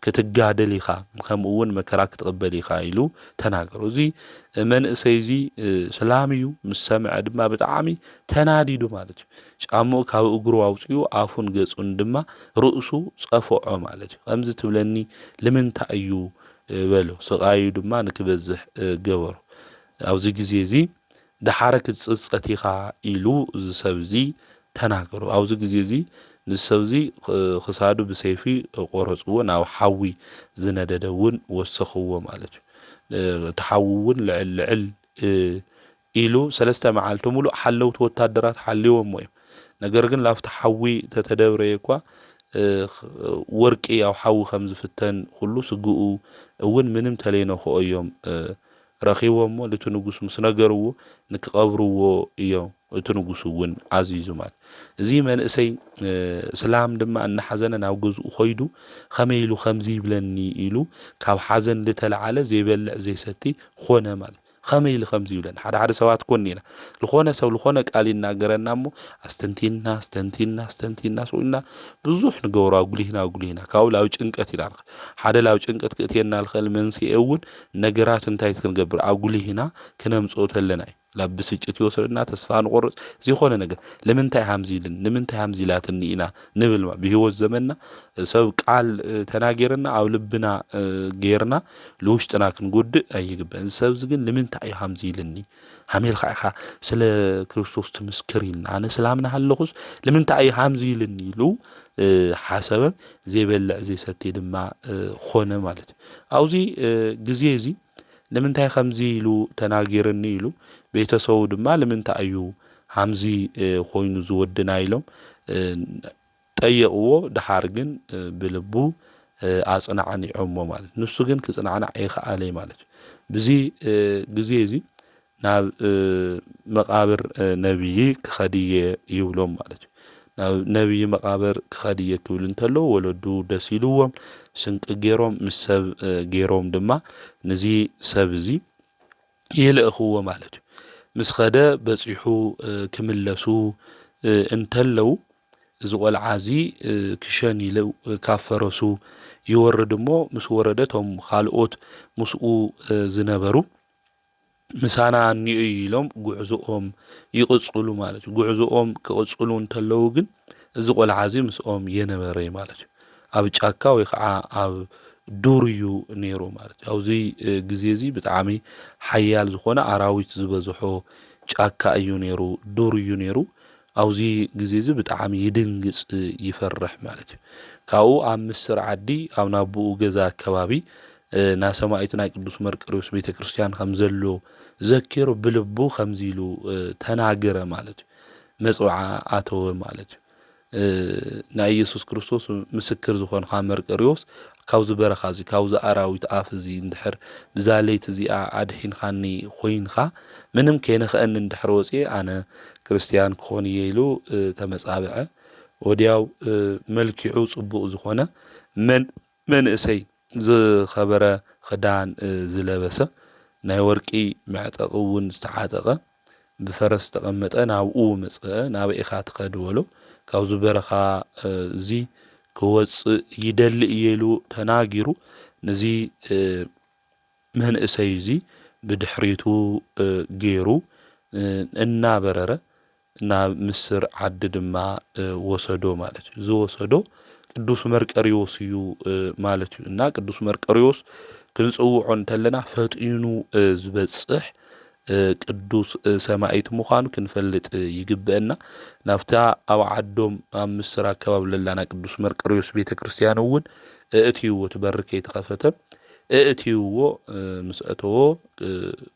ክትጋደል ኢኻ ከምኡ እውን መከራ ክትቕበል ኢኻ ኢሉ ተናገሩ። እዚ መንእሰይ እዚ ሰላም እዩ ምስ ሰምዐ ድማ ብጣዕሚ ተናዲዱ ማለት እዩ። ጫምኡ ካብ እግሩ ኣውፅኡ ኣፉን ገጹን ድማ ርእሱ ጸፍዖ ማለት እዩ። ከምዚ ትብለኒ ንምንታይ እዩ በሎ ስቃዩ ድማ ንክበዝሕ ገበሩ። ኣብዚ ግዜ እዚ ድሓረ ክትፅፀት ኢኻ ኢሉ እዚ ሰብ እዚ ተናገሩ። ኣብዚ ግዜ እዚ ንዚ ሰብ እዚ ክሳዱ ብሰይፊ ቆረፅዎ፣ ናብ ሓዊ ዝነደደ እውን ወሰኽዎ ማለት እዩ። እቲ ሓዊ እውን ልዕል ልዕል ኢሉ 3 መዓልቲ ሙሉእ ሓለውቲ ወታደራት ሓልይዎሞ እዮም። ነገር ግን ላብቲ ሓዊ ተተደብረየ እኳ ወርቂ ኣብ ሓዊ ከም ዝፍተን ኩሉ ስግኡ እውን ምንም ተለይነኽኦ እዮም ረኺቦሞ እቲ ንጉስ ምስ ነገርዎ ንክቐብርዎ እዮም እቲ ንጉስ እውን ዓዚዙ ማለት። እዚ መንእሰይ ሰላም ድማ እናሓዘነ ናብ ገዝኡ ኸይዱ ከመይ ኢሉ ከምዚ ይብለኒ ኢሉ ካብ ሓዘን ዝተለዓለ ዘይበልዕ ዘይሰቲ ኾነ ማለት። ከመይ ኢሉ ከምዚ ይብለኒ ሓደ ሰባት ኮኒና ዝኾነ ሰብ ዝኾነ ቃል ይናገረና እሞ ኣስተንቲና ስኡልና ብዙሕ ንገብሮ ኣጉሊህና ካብኡ ላብ ጭንቀት ኢና ሓደ ላብ ጭንቀት ክእትየና ልኽእል መንስኤ እውን ነገራት እንታይ ክንገብር ኣጉሊህና ክነምፅኦ ተለና እዩ። ላብ ብስጭት ይወስደና፣ ተስፋ ንቆርፅ ዝኾነ ነገር ንምንታይ ሃምዚ ኢልን ንምንታይ ሃምዚ ኢላትኒ ኢና ንብል ብሂወት ዘመንና ሰብ ቃል ተናገረና ኣብ ልብና ጌርና ለውሽጥና ክንጎድእ ኣይግበን። ሰብ ግን ንምንታይ እዩ ሃምዚ ኢልኒ ሃሜልካ ኢኻ ስለ ክርስቶስ ትምስክር ኢልና ኣነ ሰላምና ሃለኹስ ንምንታይ እዩ ሃምዚ ኢልኒ ኢሉ ሓሰበ ዘይበልዕ ዘይሰቲ ድማ ኾነ ማለት እዩ። ኣብዚ ግዜ እዚ ንምንታይ ከምዚ ኢሉ ተናገረኒ ኢሉ ቤተሰቡ ድማ ንምንታይ እዩ ሃምዚ ኮይኑ ዝወድና ኢሎም ጠየቕዎ። ድሓር ግን ብልቡ ኣጽናዕኒዖሞ ማለት ንሱ ግን ክጽናዕናዕ ኣይከኣለይ ማለት እዩ። ብዚ ግዜ እዚ ናብ መቃብር ነብይ ክኸድየ ይብሎም ማለት እዩ። ናብ ነብይ መቃብር ክኸድየ ክብል እንተሎ ወለዱ ደስ ኢልዎም ስንቂ ገይሮም ምስ ሰብ ገይሮም ድማ ነዚ ሰብ እዚ ይልእኽዎ ማለት እዩ። ምስ ኸደ በፂሑ ክምለሱ እንተለው እዚ ቆልዓ እዚ ክሸን ኢሉ ካብ ፈረሱ ይወርድ እሞ ምስ ወረደ እቶም ካልኦት ምስኡ ዝነበሩ ምሳና እንዩ ኢሎም ጉዕዞኦም ይቕፅሉ ማለት እዩ። ጉዕዞኦም ክቕፅሉ እንተለው ግን እዚ ቆልዓ እዚ ምስኦም የነበረ ማለት እዩ። ኣብ ጫካ ወይ ከዓ ኣብ ዱር እዩ ነይሩ ማለት እዩ። ኣብዚ ግዜ እዚ ብጣዕሚ ሓያል ዝኾነ ኣራዊት ዝበዝሖ ጫካ እዩ ነይሩ፣ ዱር እዩ ነይሩ። ኣብዚ ግዜ እዚ ብጣዕሚ ይድንግፅ ይፈርሕ ማለት እዩ። ካብኡ ኣብ ምስር ዓዲ ኣብ ናብኡ ገዛ ኣከባቢ ናይ ሰማዕቱ ናይ ቅዱስ መርቆሬዎስ ቤተ ክርስቲያን ከም ዘሎ ዘኪሩ ብልቡ ከምዚ ኢሉ ተናገረ ማለት እዩ። መጽዋዓ ኣተወ ማለት እዩ። ናይ ኢየሱስ ክርስቶስ ምስክር ዝኾንካ መርቆሬዎስ ካብዚ በረኻ እዚ ካብዚ ኣራዊት ኣፍ እዚ እንድሕር ብዛ ለይቲ እዚኣ ኣድሒንካኒ ኮይንካ ምንም ከይንኽአኒ እንድሕር ወፅየ ኣነ ክርስቲያን ክኾን እየ ኢሉ ተመጻብዐ። ወዲያው መልኪዑ ጽቡቕ ዝኾነ መንእሰይ ዝኸበረ ክዳን ዝለበሰ ናይ ወርቂ መዕጠቕ እውን ዝተዓጠቐ ብፈረስ ተቐመጠ ናብኡ መጽአ። ናብ ኢኻ ትኸድ በሎ ካብዚ በረኻ እዚ ክወፅእ ይደሊ እየ ኢሉ ተናጊሩ ነዚ መንእሰይ እዚ ብድሕሪቱ ገይሩ እናበረረ ናብ ምስር ዓዲ ድማ ወሰዶ ማለት እዩ። ዝወሰዶ ቅዱስ መርቆሬዎስ እዩ ማለት እዩ። እና ቅዱስ መርቆሬዎስ ክንጽውዖ እንተለና ፈጢኑ ዝበጽሕ ቅዱስ ሰማዕት ምዃኑ ክንፈልጥ ይግብአና። ናብታ ኣብ ዓዶም ኣብ ምስር ኣከባቢ ለላና ቅዱስ መርቆሬዎስ ቤተ ክርስቲያን እውን እእትይዎ ትበሪ ከይተኸፈተ እእትይዎ ምስ አተዎ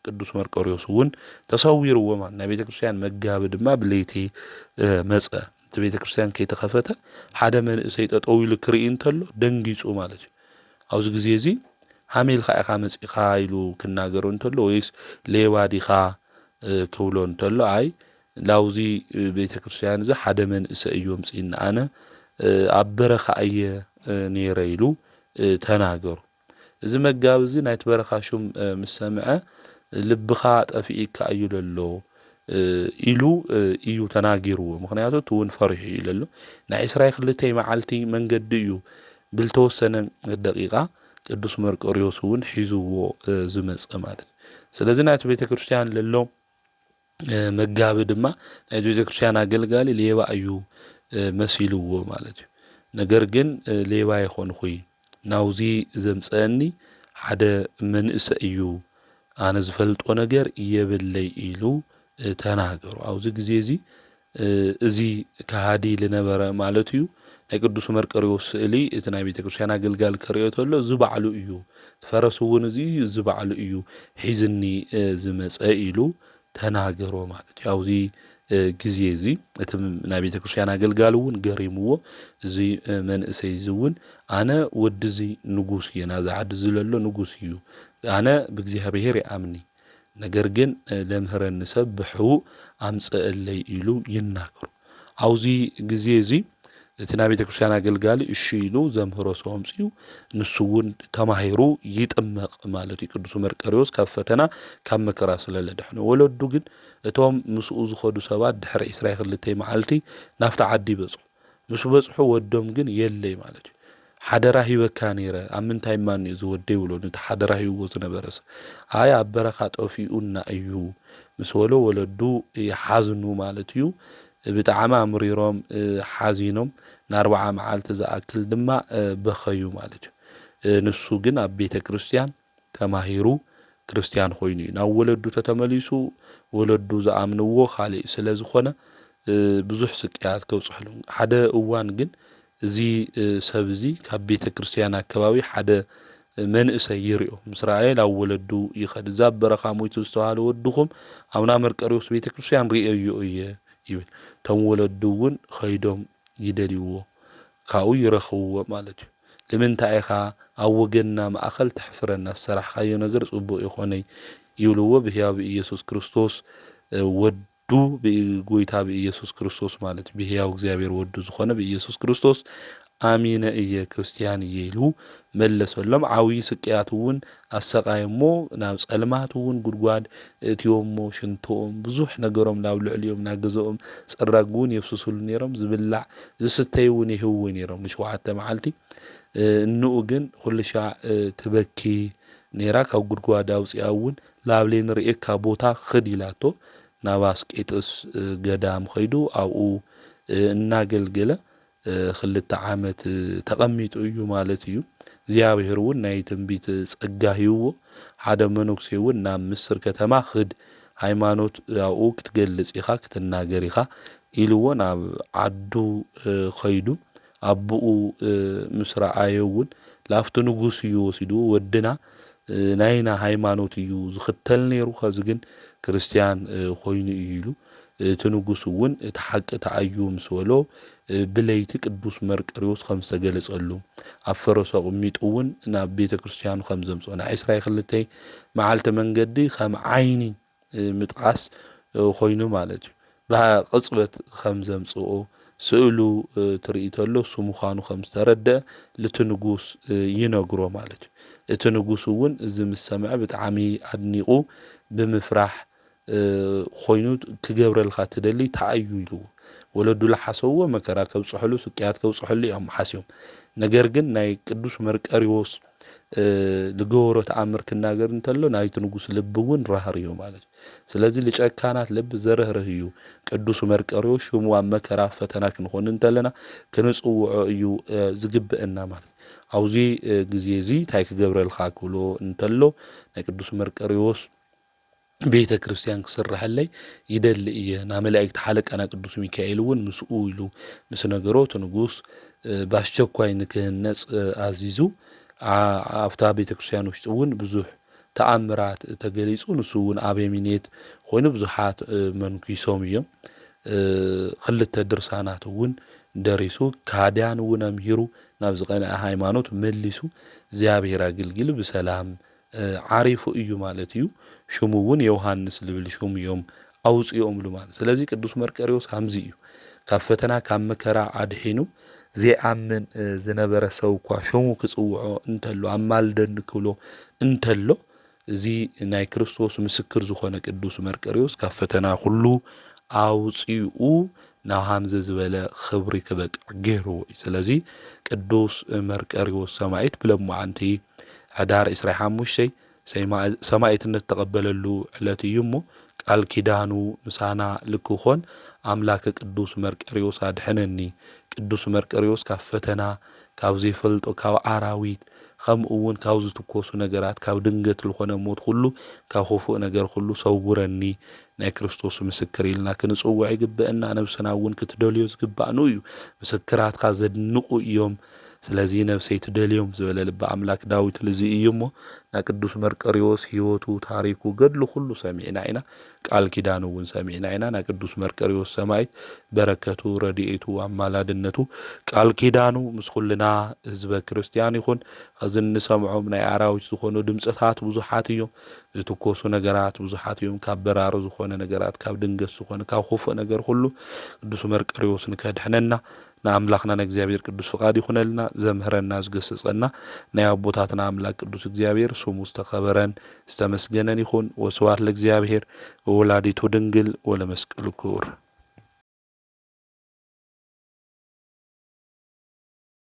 ቅዱስ መርቆሬዎስ እውን ተሰዊርዎ ማለት ናይ ቤተ ክርስቲያን መጋቢ ድማ ብለይቲ መጸ እቲ ቤተ ክርስቲያን ከይተኸፈተ ሓደ መንእሰይ ጠጠው ኢሉ ክርኢ እንተሎ ደንጊጹ ማለት እዩ። ኣብዚ ግዜ እዚ ሃሜልካ ኢኻ መጺኻ ኢሉ ክናገሮ እንተሎ ወይስ ሌባ ዲኻ ክብሎ እንተሎ ኣይ ላውዚ ቤተ ክርስቲያን እዚ ሓደ መንእሰይ እዩ ኣምጺእና ኣነ ኣብ በረኻ እየ ነይረ ኢሉ ተናገሩ። እዚ መጋቢ እዚ ናይቲ በረኻ ሹም ምስ ሰምዐ ልብኻ ጠፊኢካ እዩ ዘሎ ኢሉ እዩ ተናጊርዎ። ምክንያቱ እቲ እውን ፈሪሑ እዩ ዘሎ ናይ 22 መዓልቲ መንገዲ እዩ ብልተወሰነ ደቂቃ ቅዱስ መርቆሪዎስ እውን ሒዙዎ ዝመጽ ማለት ስለዚ ናይቲ ቤተክርስትያን ለሎ መጋቢ ድማ ናይቲ ቤተክርስትያን አገልጋሊ ሌባ እዩ መሲልዎ ማለት እዩ ነገር ግን ሌባ ይኾንኹይ ናውዚ ዘምፀኒ ሓደ መንእሰይ እዩ ኣነ ዝፈልጦ ነገር የብለይ ኢሉ ተናገሩ ኣብዚ ግዜ እዚ ከሃዲ ዝነበረ ማለት እዩ ናይ ቅዱስ መርቆሪዎስ ስእሊ እቲ ናይ ቤተክርስትያን አገልጋሊ ከርእዮ ተሎ ዝበዕሉ እዩ ፈረስ እውን እዚ ዝበዕሉ እዩ ሒዝኒ ዝመፀ ኢሉ ተናገሮ ማለት እዩ ኣብዚ ግዜ እዚ እቲ ናይ ቤተክርስትያን አገልጋሊ እውን ገሪምዎ እዚ መንእሰይ እውን ኣነ ወዲ እዚ ንጉስ እየ ናብዚ ዓዲ ዝለሎ ንጉስ እዩ ኣነ ብእግዚአብሔር ይኣምኒ ነገር ግን ለምህረኒ ሰብ ብሕቡእ ኣምፅአለይ ኢሉ ይናገሩ ኣብዚ ግዜ እዚ እቲ ናይ ቤተክርስትያን አገልጋሊ እሺ ኢሉ ዘምህሮ ሰው ኣምፅኡ ንሱ እውን ተማሂሩ ይጥመቕ ማለት እዩ ቅዱስ መርቆሪዎስ ካብ ፈተና ካብ መከራ ስለለድሕነ ወለዱ ግን እቶም ምስኡ ዝኸዱ ሰባት ድሕሪ 22 መዓልቲ ናፍቲ ዓዲ በጽሑ ምስ በጽሑ ወዶም ግን የለይ ማለት እዩ ሓደራ ሂበካ ነይረ ኣብ ምንታይ ማን እዩ ዝወደ ይብሎ ነቲ ሓደራ ሂብዎ ዝነበረሰ ኣይ ኣብ በረኻ ጠፊኡና እዩ ምስ በሎ ወለዱ ይሓዝኑ ማለት እዩ ብጣዕሚ ኣምሪሮም ሓዚኖም ን40 መዓልቲ ዝኣክል ድማ በኸዩ ማለት እዩ ንሱ ግን ኣብ ቤተክርስትያን ተማሂሩ ክርስቲያን ኮይኑ እዩ ናብ ወለዱ ተተመሊሱ ወለዱ ዝኣምንዎ ካልእ ስለ ዝኾነ ብዙሕ ስቅያት ከብጽሕሉ ሓደ እዋን ግን እዚ ሰብ እዚ ካብ ቤተክርስትያን አካባቢ ሓደ መንእሰይ ይርዮ ምስ ራእየ ናብ ወለዱ ይኸድ እዛ በረኻ ሞይቱ ዝተባሃለ ወድኹም ኣብና መርቆሪዎስ ቤተክርስትያን ርእዮ እየ ይብል ቶም ወለዱ እውን ኸይዶም ይደልይዎ ካብኡ ይረኽብዎ ማለት እዩ ንምንታይ ኢኻ ኣብ ወገንና ማእኸል ተሕፍረና ዝሰራሕካዮ ነገር ጽቡቕ ይኾነይ ይብልዎ ብሕያው ኢየሱስ ክርስቶስ ወዱ ብጎይታ ብኢየሱስ ክርስቶስ ማለት ብሕያው እግዚአብሔር ወዱ ዝኾነ ብኢየሱስ ክርስቶስ አሚነ እየ ክርስቲያን እየ ኢሉ መለሰሎም ዓብዪ ስቅያት እውን ኣሰቃየሞ ናብ ጸልማት እውን ጉድጓድ እትዮሞ ሽንቶኦም ብዙሕ ነገሮም ናብ ልዕልዮም ናብ ገዝኦም ጽራግ እውን የፍስሱሉ ነይሮም ዝብላዕ ዝስተይ እውን ይህብዎ ነይሮም ን7 መዓልቲ እንኡ ግን ኩሉ ሻዕ ትበኪ ነይራ ካብ ጉድጓድ ኣውፂኣ እውን ላብሌ ንርእካ ቦታ ኽድ ኢላቶ ናብ ኣስቄጥስ ገዳም ኸይዱ ኣብኡ እናገልገለ 2 ዓመት ተቐሚጡ እዩ ማለት እዩ እግዚአብሔር እውን ናይ ትንቢት ጸጋ ሂብዎ ሓደ መነኩሴ እውን ናብ ምስር ከተማ ኽድ ሃይማኖት ኣብኡ ክትገልጽ ኢኻ ክትናገር ኢኻ ኢልዎ ናብ ዓዱ ኸይዱ ኣቦኡ ምስ ረኣዮ እውን ላፍቲ ንጉስ እዩ ወሲዱ ወድና ናይና ሃይማኖት እዩ ዝኽተል ነይሩ ኸዚ ግን ክርስቲያን ኮይኑ እዩ ኢሉ እቲ ንጉስ እውን እቲ ሓቂ ተኣዩ ምስ በሎ ብለይቲ ቅዱስ መርቆሪዎስ ከም ዝተገለጸሉ ኣብ ፈረሱ ኣቕሚጡ እውን ናብ ቤተክርስትያኑ ከም ዘምጽኦ ናይ 22 መዓልቲ መንገዲ ከም ዓይኒ ምጥቃስ ኮይኑ ማለት እዩ ብቅጽበት ከም ዘምጽኦ ስእሉ ትርኢ ተሎ እሱ ምዃኑ ከም ዝተረድአ ለቲ ንጉስ ይነግሮ ማለት እዩ እቲ ንጉስ እውን እዚ ምስ ሰምዐ ብጣዕሚ ኣድኒቑ ብምፍራሕ ኮይኑ ክገብረልካ ትደሊ ተኣዩ ኢሉ ወለዱ ለሓሰዎ መከራ ከብጽሕሉ ስቅያት ከብጽሕሉ እዮም ሓሲዮም ነገር ግን ናይ ቅዱስ መርቆሪዎስ ዝገበሮ ተኣምር ክናገር እንተሎ ናይቲ ንጉስ ልቢ እውን ራህርዩ ማለት ስለዚ ለጨካናት ልብ ዘርህርህ እዩ ቅዱስ መርቆሪዎስ ሽሙ ኣብ መከራ ፈተና ክንኾን እንተለና ክንጽውዖ እዩ ዝግብአና ማለት ኣብዚ ግዜ እዚ ታይ ክገብረልካ ክብሎ እንተሎ ናይ ቅዱስ መርቆሪዎስ ቤተ ክርስቲያን ክስራሕለይ ይደሊ እየ ና መላእክት ሓለቃና ቅዱስ ሚካኤል እውን ምስኡ ኢሉ ምስ ነገሮት ንጉስ ባስቸኳይ ንክህነጽ ኣዚዙ ኣፍታ ቤተ ክርስቲያን ውሽጥ እውን ብዙሕ ተኣምራት ተገሊጹ ንሱ እውን ኣበሚኔት ኮይኑ ብዙሓት መንኩሶም እዮም 2 ድርሳናት እውን ደሪሱ ካድያን እውን ኣምሂሩ ናብ ዝቐንዐ ሃይማኖት መሊሱ እግዚአብሔር አገልግል በሰላም ዓሪፉ እዩ ማለት እዩ ሽሙ እውን ዮሐንስ ልብል ሽሙ እዮም ኣውጽኦም ሉ ማለት ስለዚ ቅዱስ መርቆሪዎስ ሃምዚ እዩ ካብ ፈተና ካብ መከራ ኣድሒኑ ዘአምን ዝነበረ ሰው እኳ ሽሙ ክጽውዖ እንተሎ ኣማልደን ክብሎ እንተሎ እዚ ናይ ክርስቶስ ምስክር ዝኾነ ቅዱስ መርቆሪዎስ ካብ ፈተና ሁሉ ኣውፂኡ ናብ ሃምዚ ዝበለ ክብሪ ክበቅዕ ገይርዎ እዩ። ስለዚ ቅዱስ መርቆሬዎስ ሰማዕት ብለሙዓንቲ ሕዳር 25 ሰማዕትነት ተቐበለሉ ዕለት እዩ እሞ ቃል ኪዳኑ ምሳና ልክኾን ኣምላከ ቅዱስ መርቆሬዎስ ኣድሕነኒ። ቅዱስ መርቆሬዎስ ካብ ፈተና፣ ካብ ዘይፈልጦ፣ ካብ ኣራዊት ከምኡ እውን ካብ ዝትኮሱ ነገራት፣ ካብ ድንገት ዝኾነ ሞት ሁሉ፣ ካብ ክፉእ ነገር ሁሉ ሰውረኒ ናይ ክርስቶስ ምስክር ኢልና ክንጽውዕ ይግብአና። ነብስና እውን ክትደልዮ ዝግባእኑ እዩ። ምስክራትካ ዘድንቁ እዮም። ስለዚ ነብሰይ ትደልዮም ዝበለ ልበ ኣምላክ ዳዊት ልዚ እዩ እሞ ናይ ቅዱስ መርቆሬዎስ ህይወቱ፣ ታሪኩ፣ ገድሉ ኩሉ ሰሚዕና ኢና። ቃል ኪዳኑ እውን ሰሚዕና ኢና። ናይ ቅዱስ መርቆሬዎስ ሰማዕት በረከቱ፣ ረድኤቱ፣ ኣማላድነቱ፣ ቃል ኪዳኑ ምስ ኩልና ህዝበ ክርስቲያን ይኹን። ከዚ እንሰምዖም ናይ ኣራዊት ዝኾኑ ድምፅታት ብዙሓት እዮም። ዝትኮሱ ነገራት ብዙሓት እዮም። ካብ በራሪ ዝኾነ ነገራት፣ ካብ ድንገት ዝኾነ፣ ካብ ክፉእ ነገር ሁሉ ቅዱስ መርቆሬዎስ ንከድሕነና ንኣምላኽና ንእግዚአብሔር ቅዱስ ፍቃድ ይኹነልና። ዘምህረና ዝገስጸና ናይ ኣቦታትና ኣምላክ ቅዱስ እግዚአብሔር ስሙ ዝተኸበረን ዝተመስገነን ይኹን። ወስብሐት ለእግዚአብሔር ወወላዲቱ ድንግል ወለመስቀሉ ክቡር።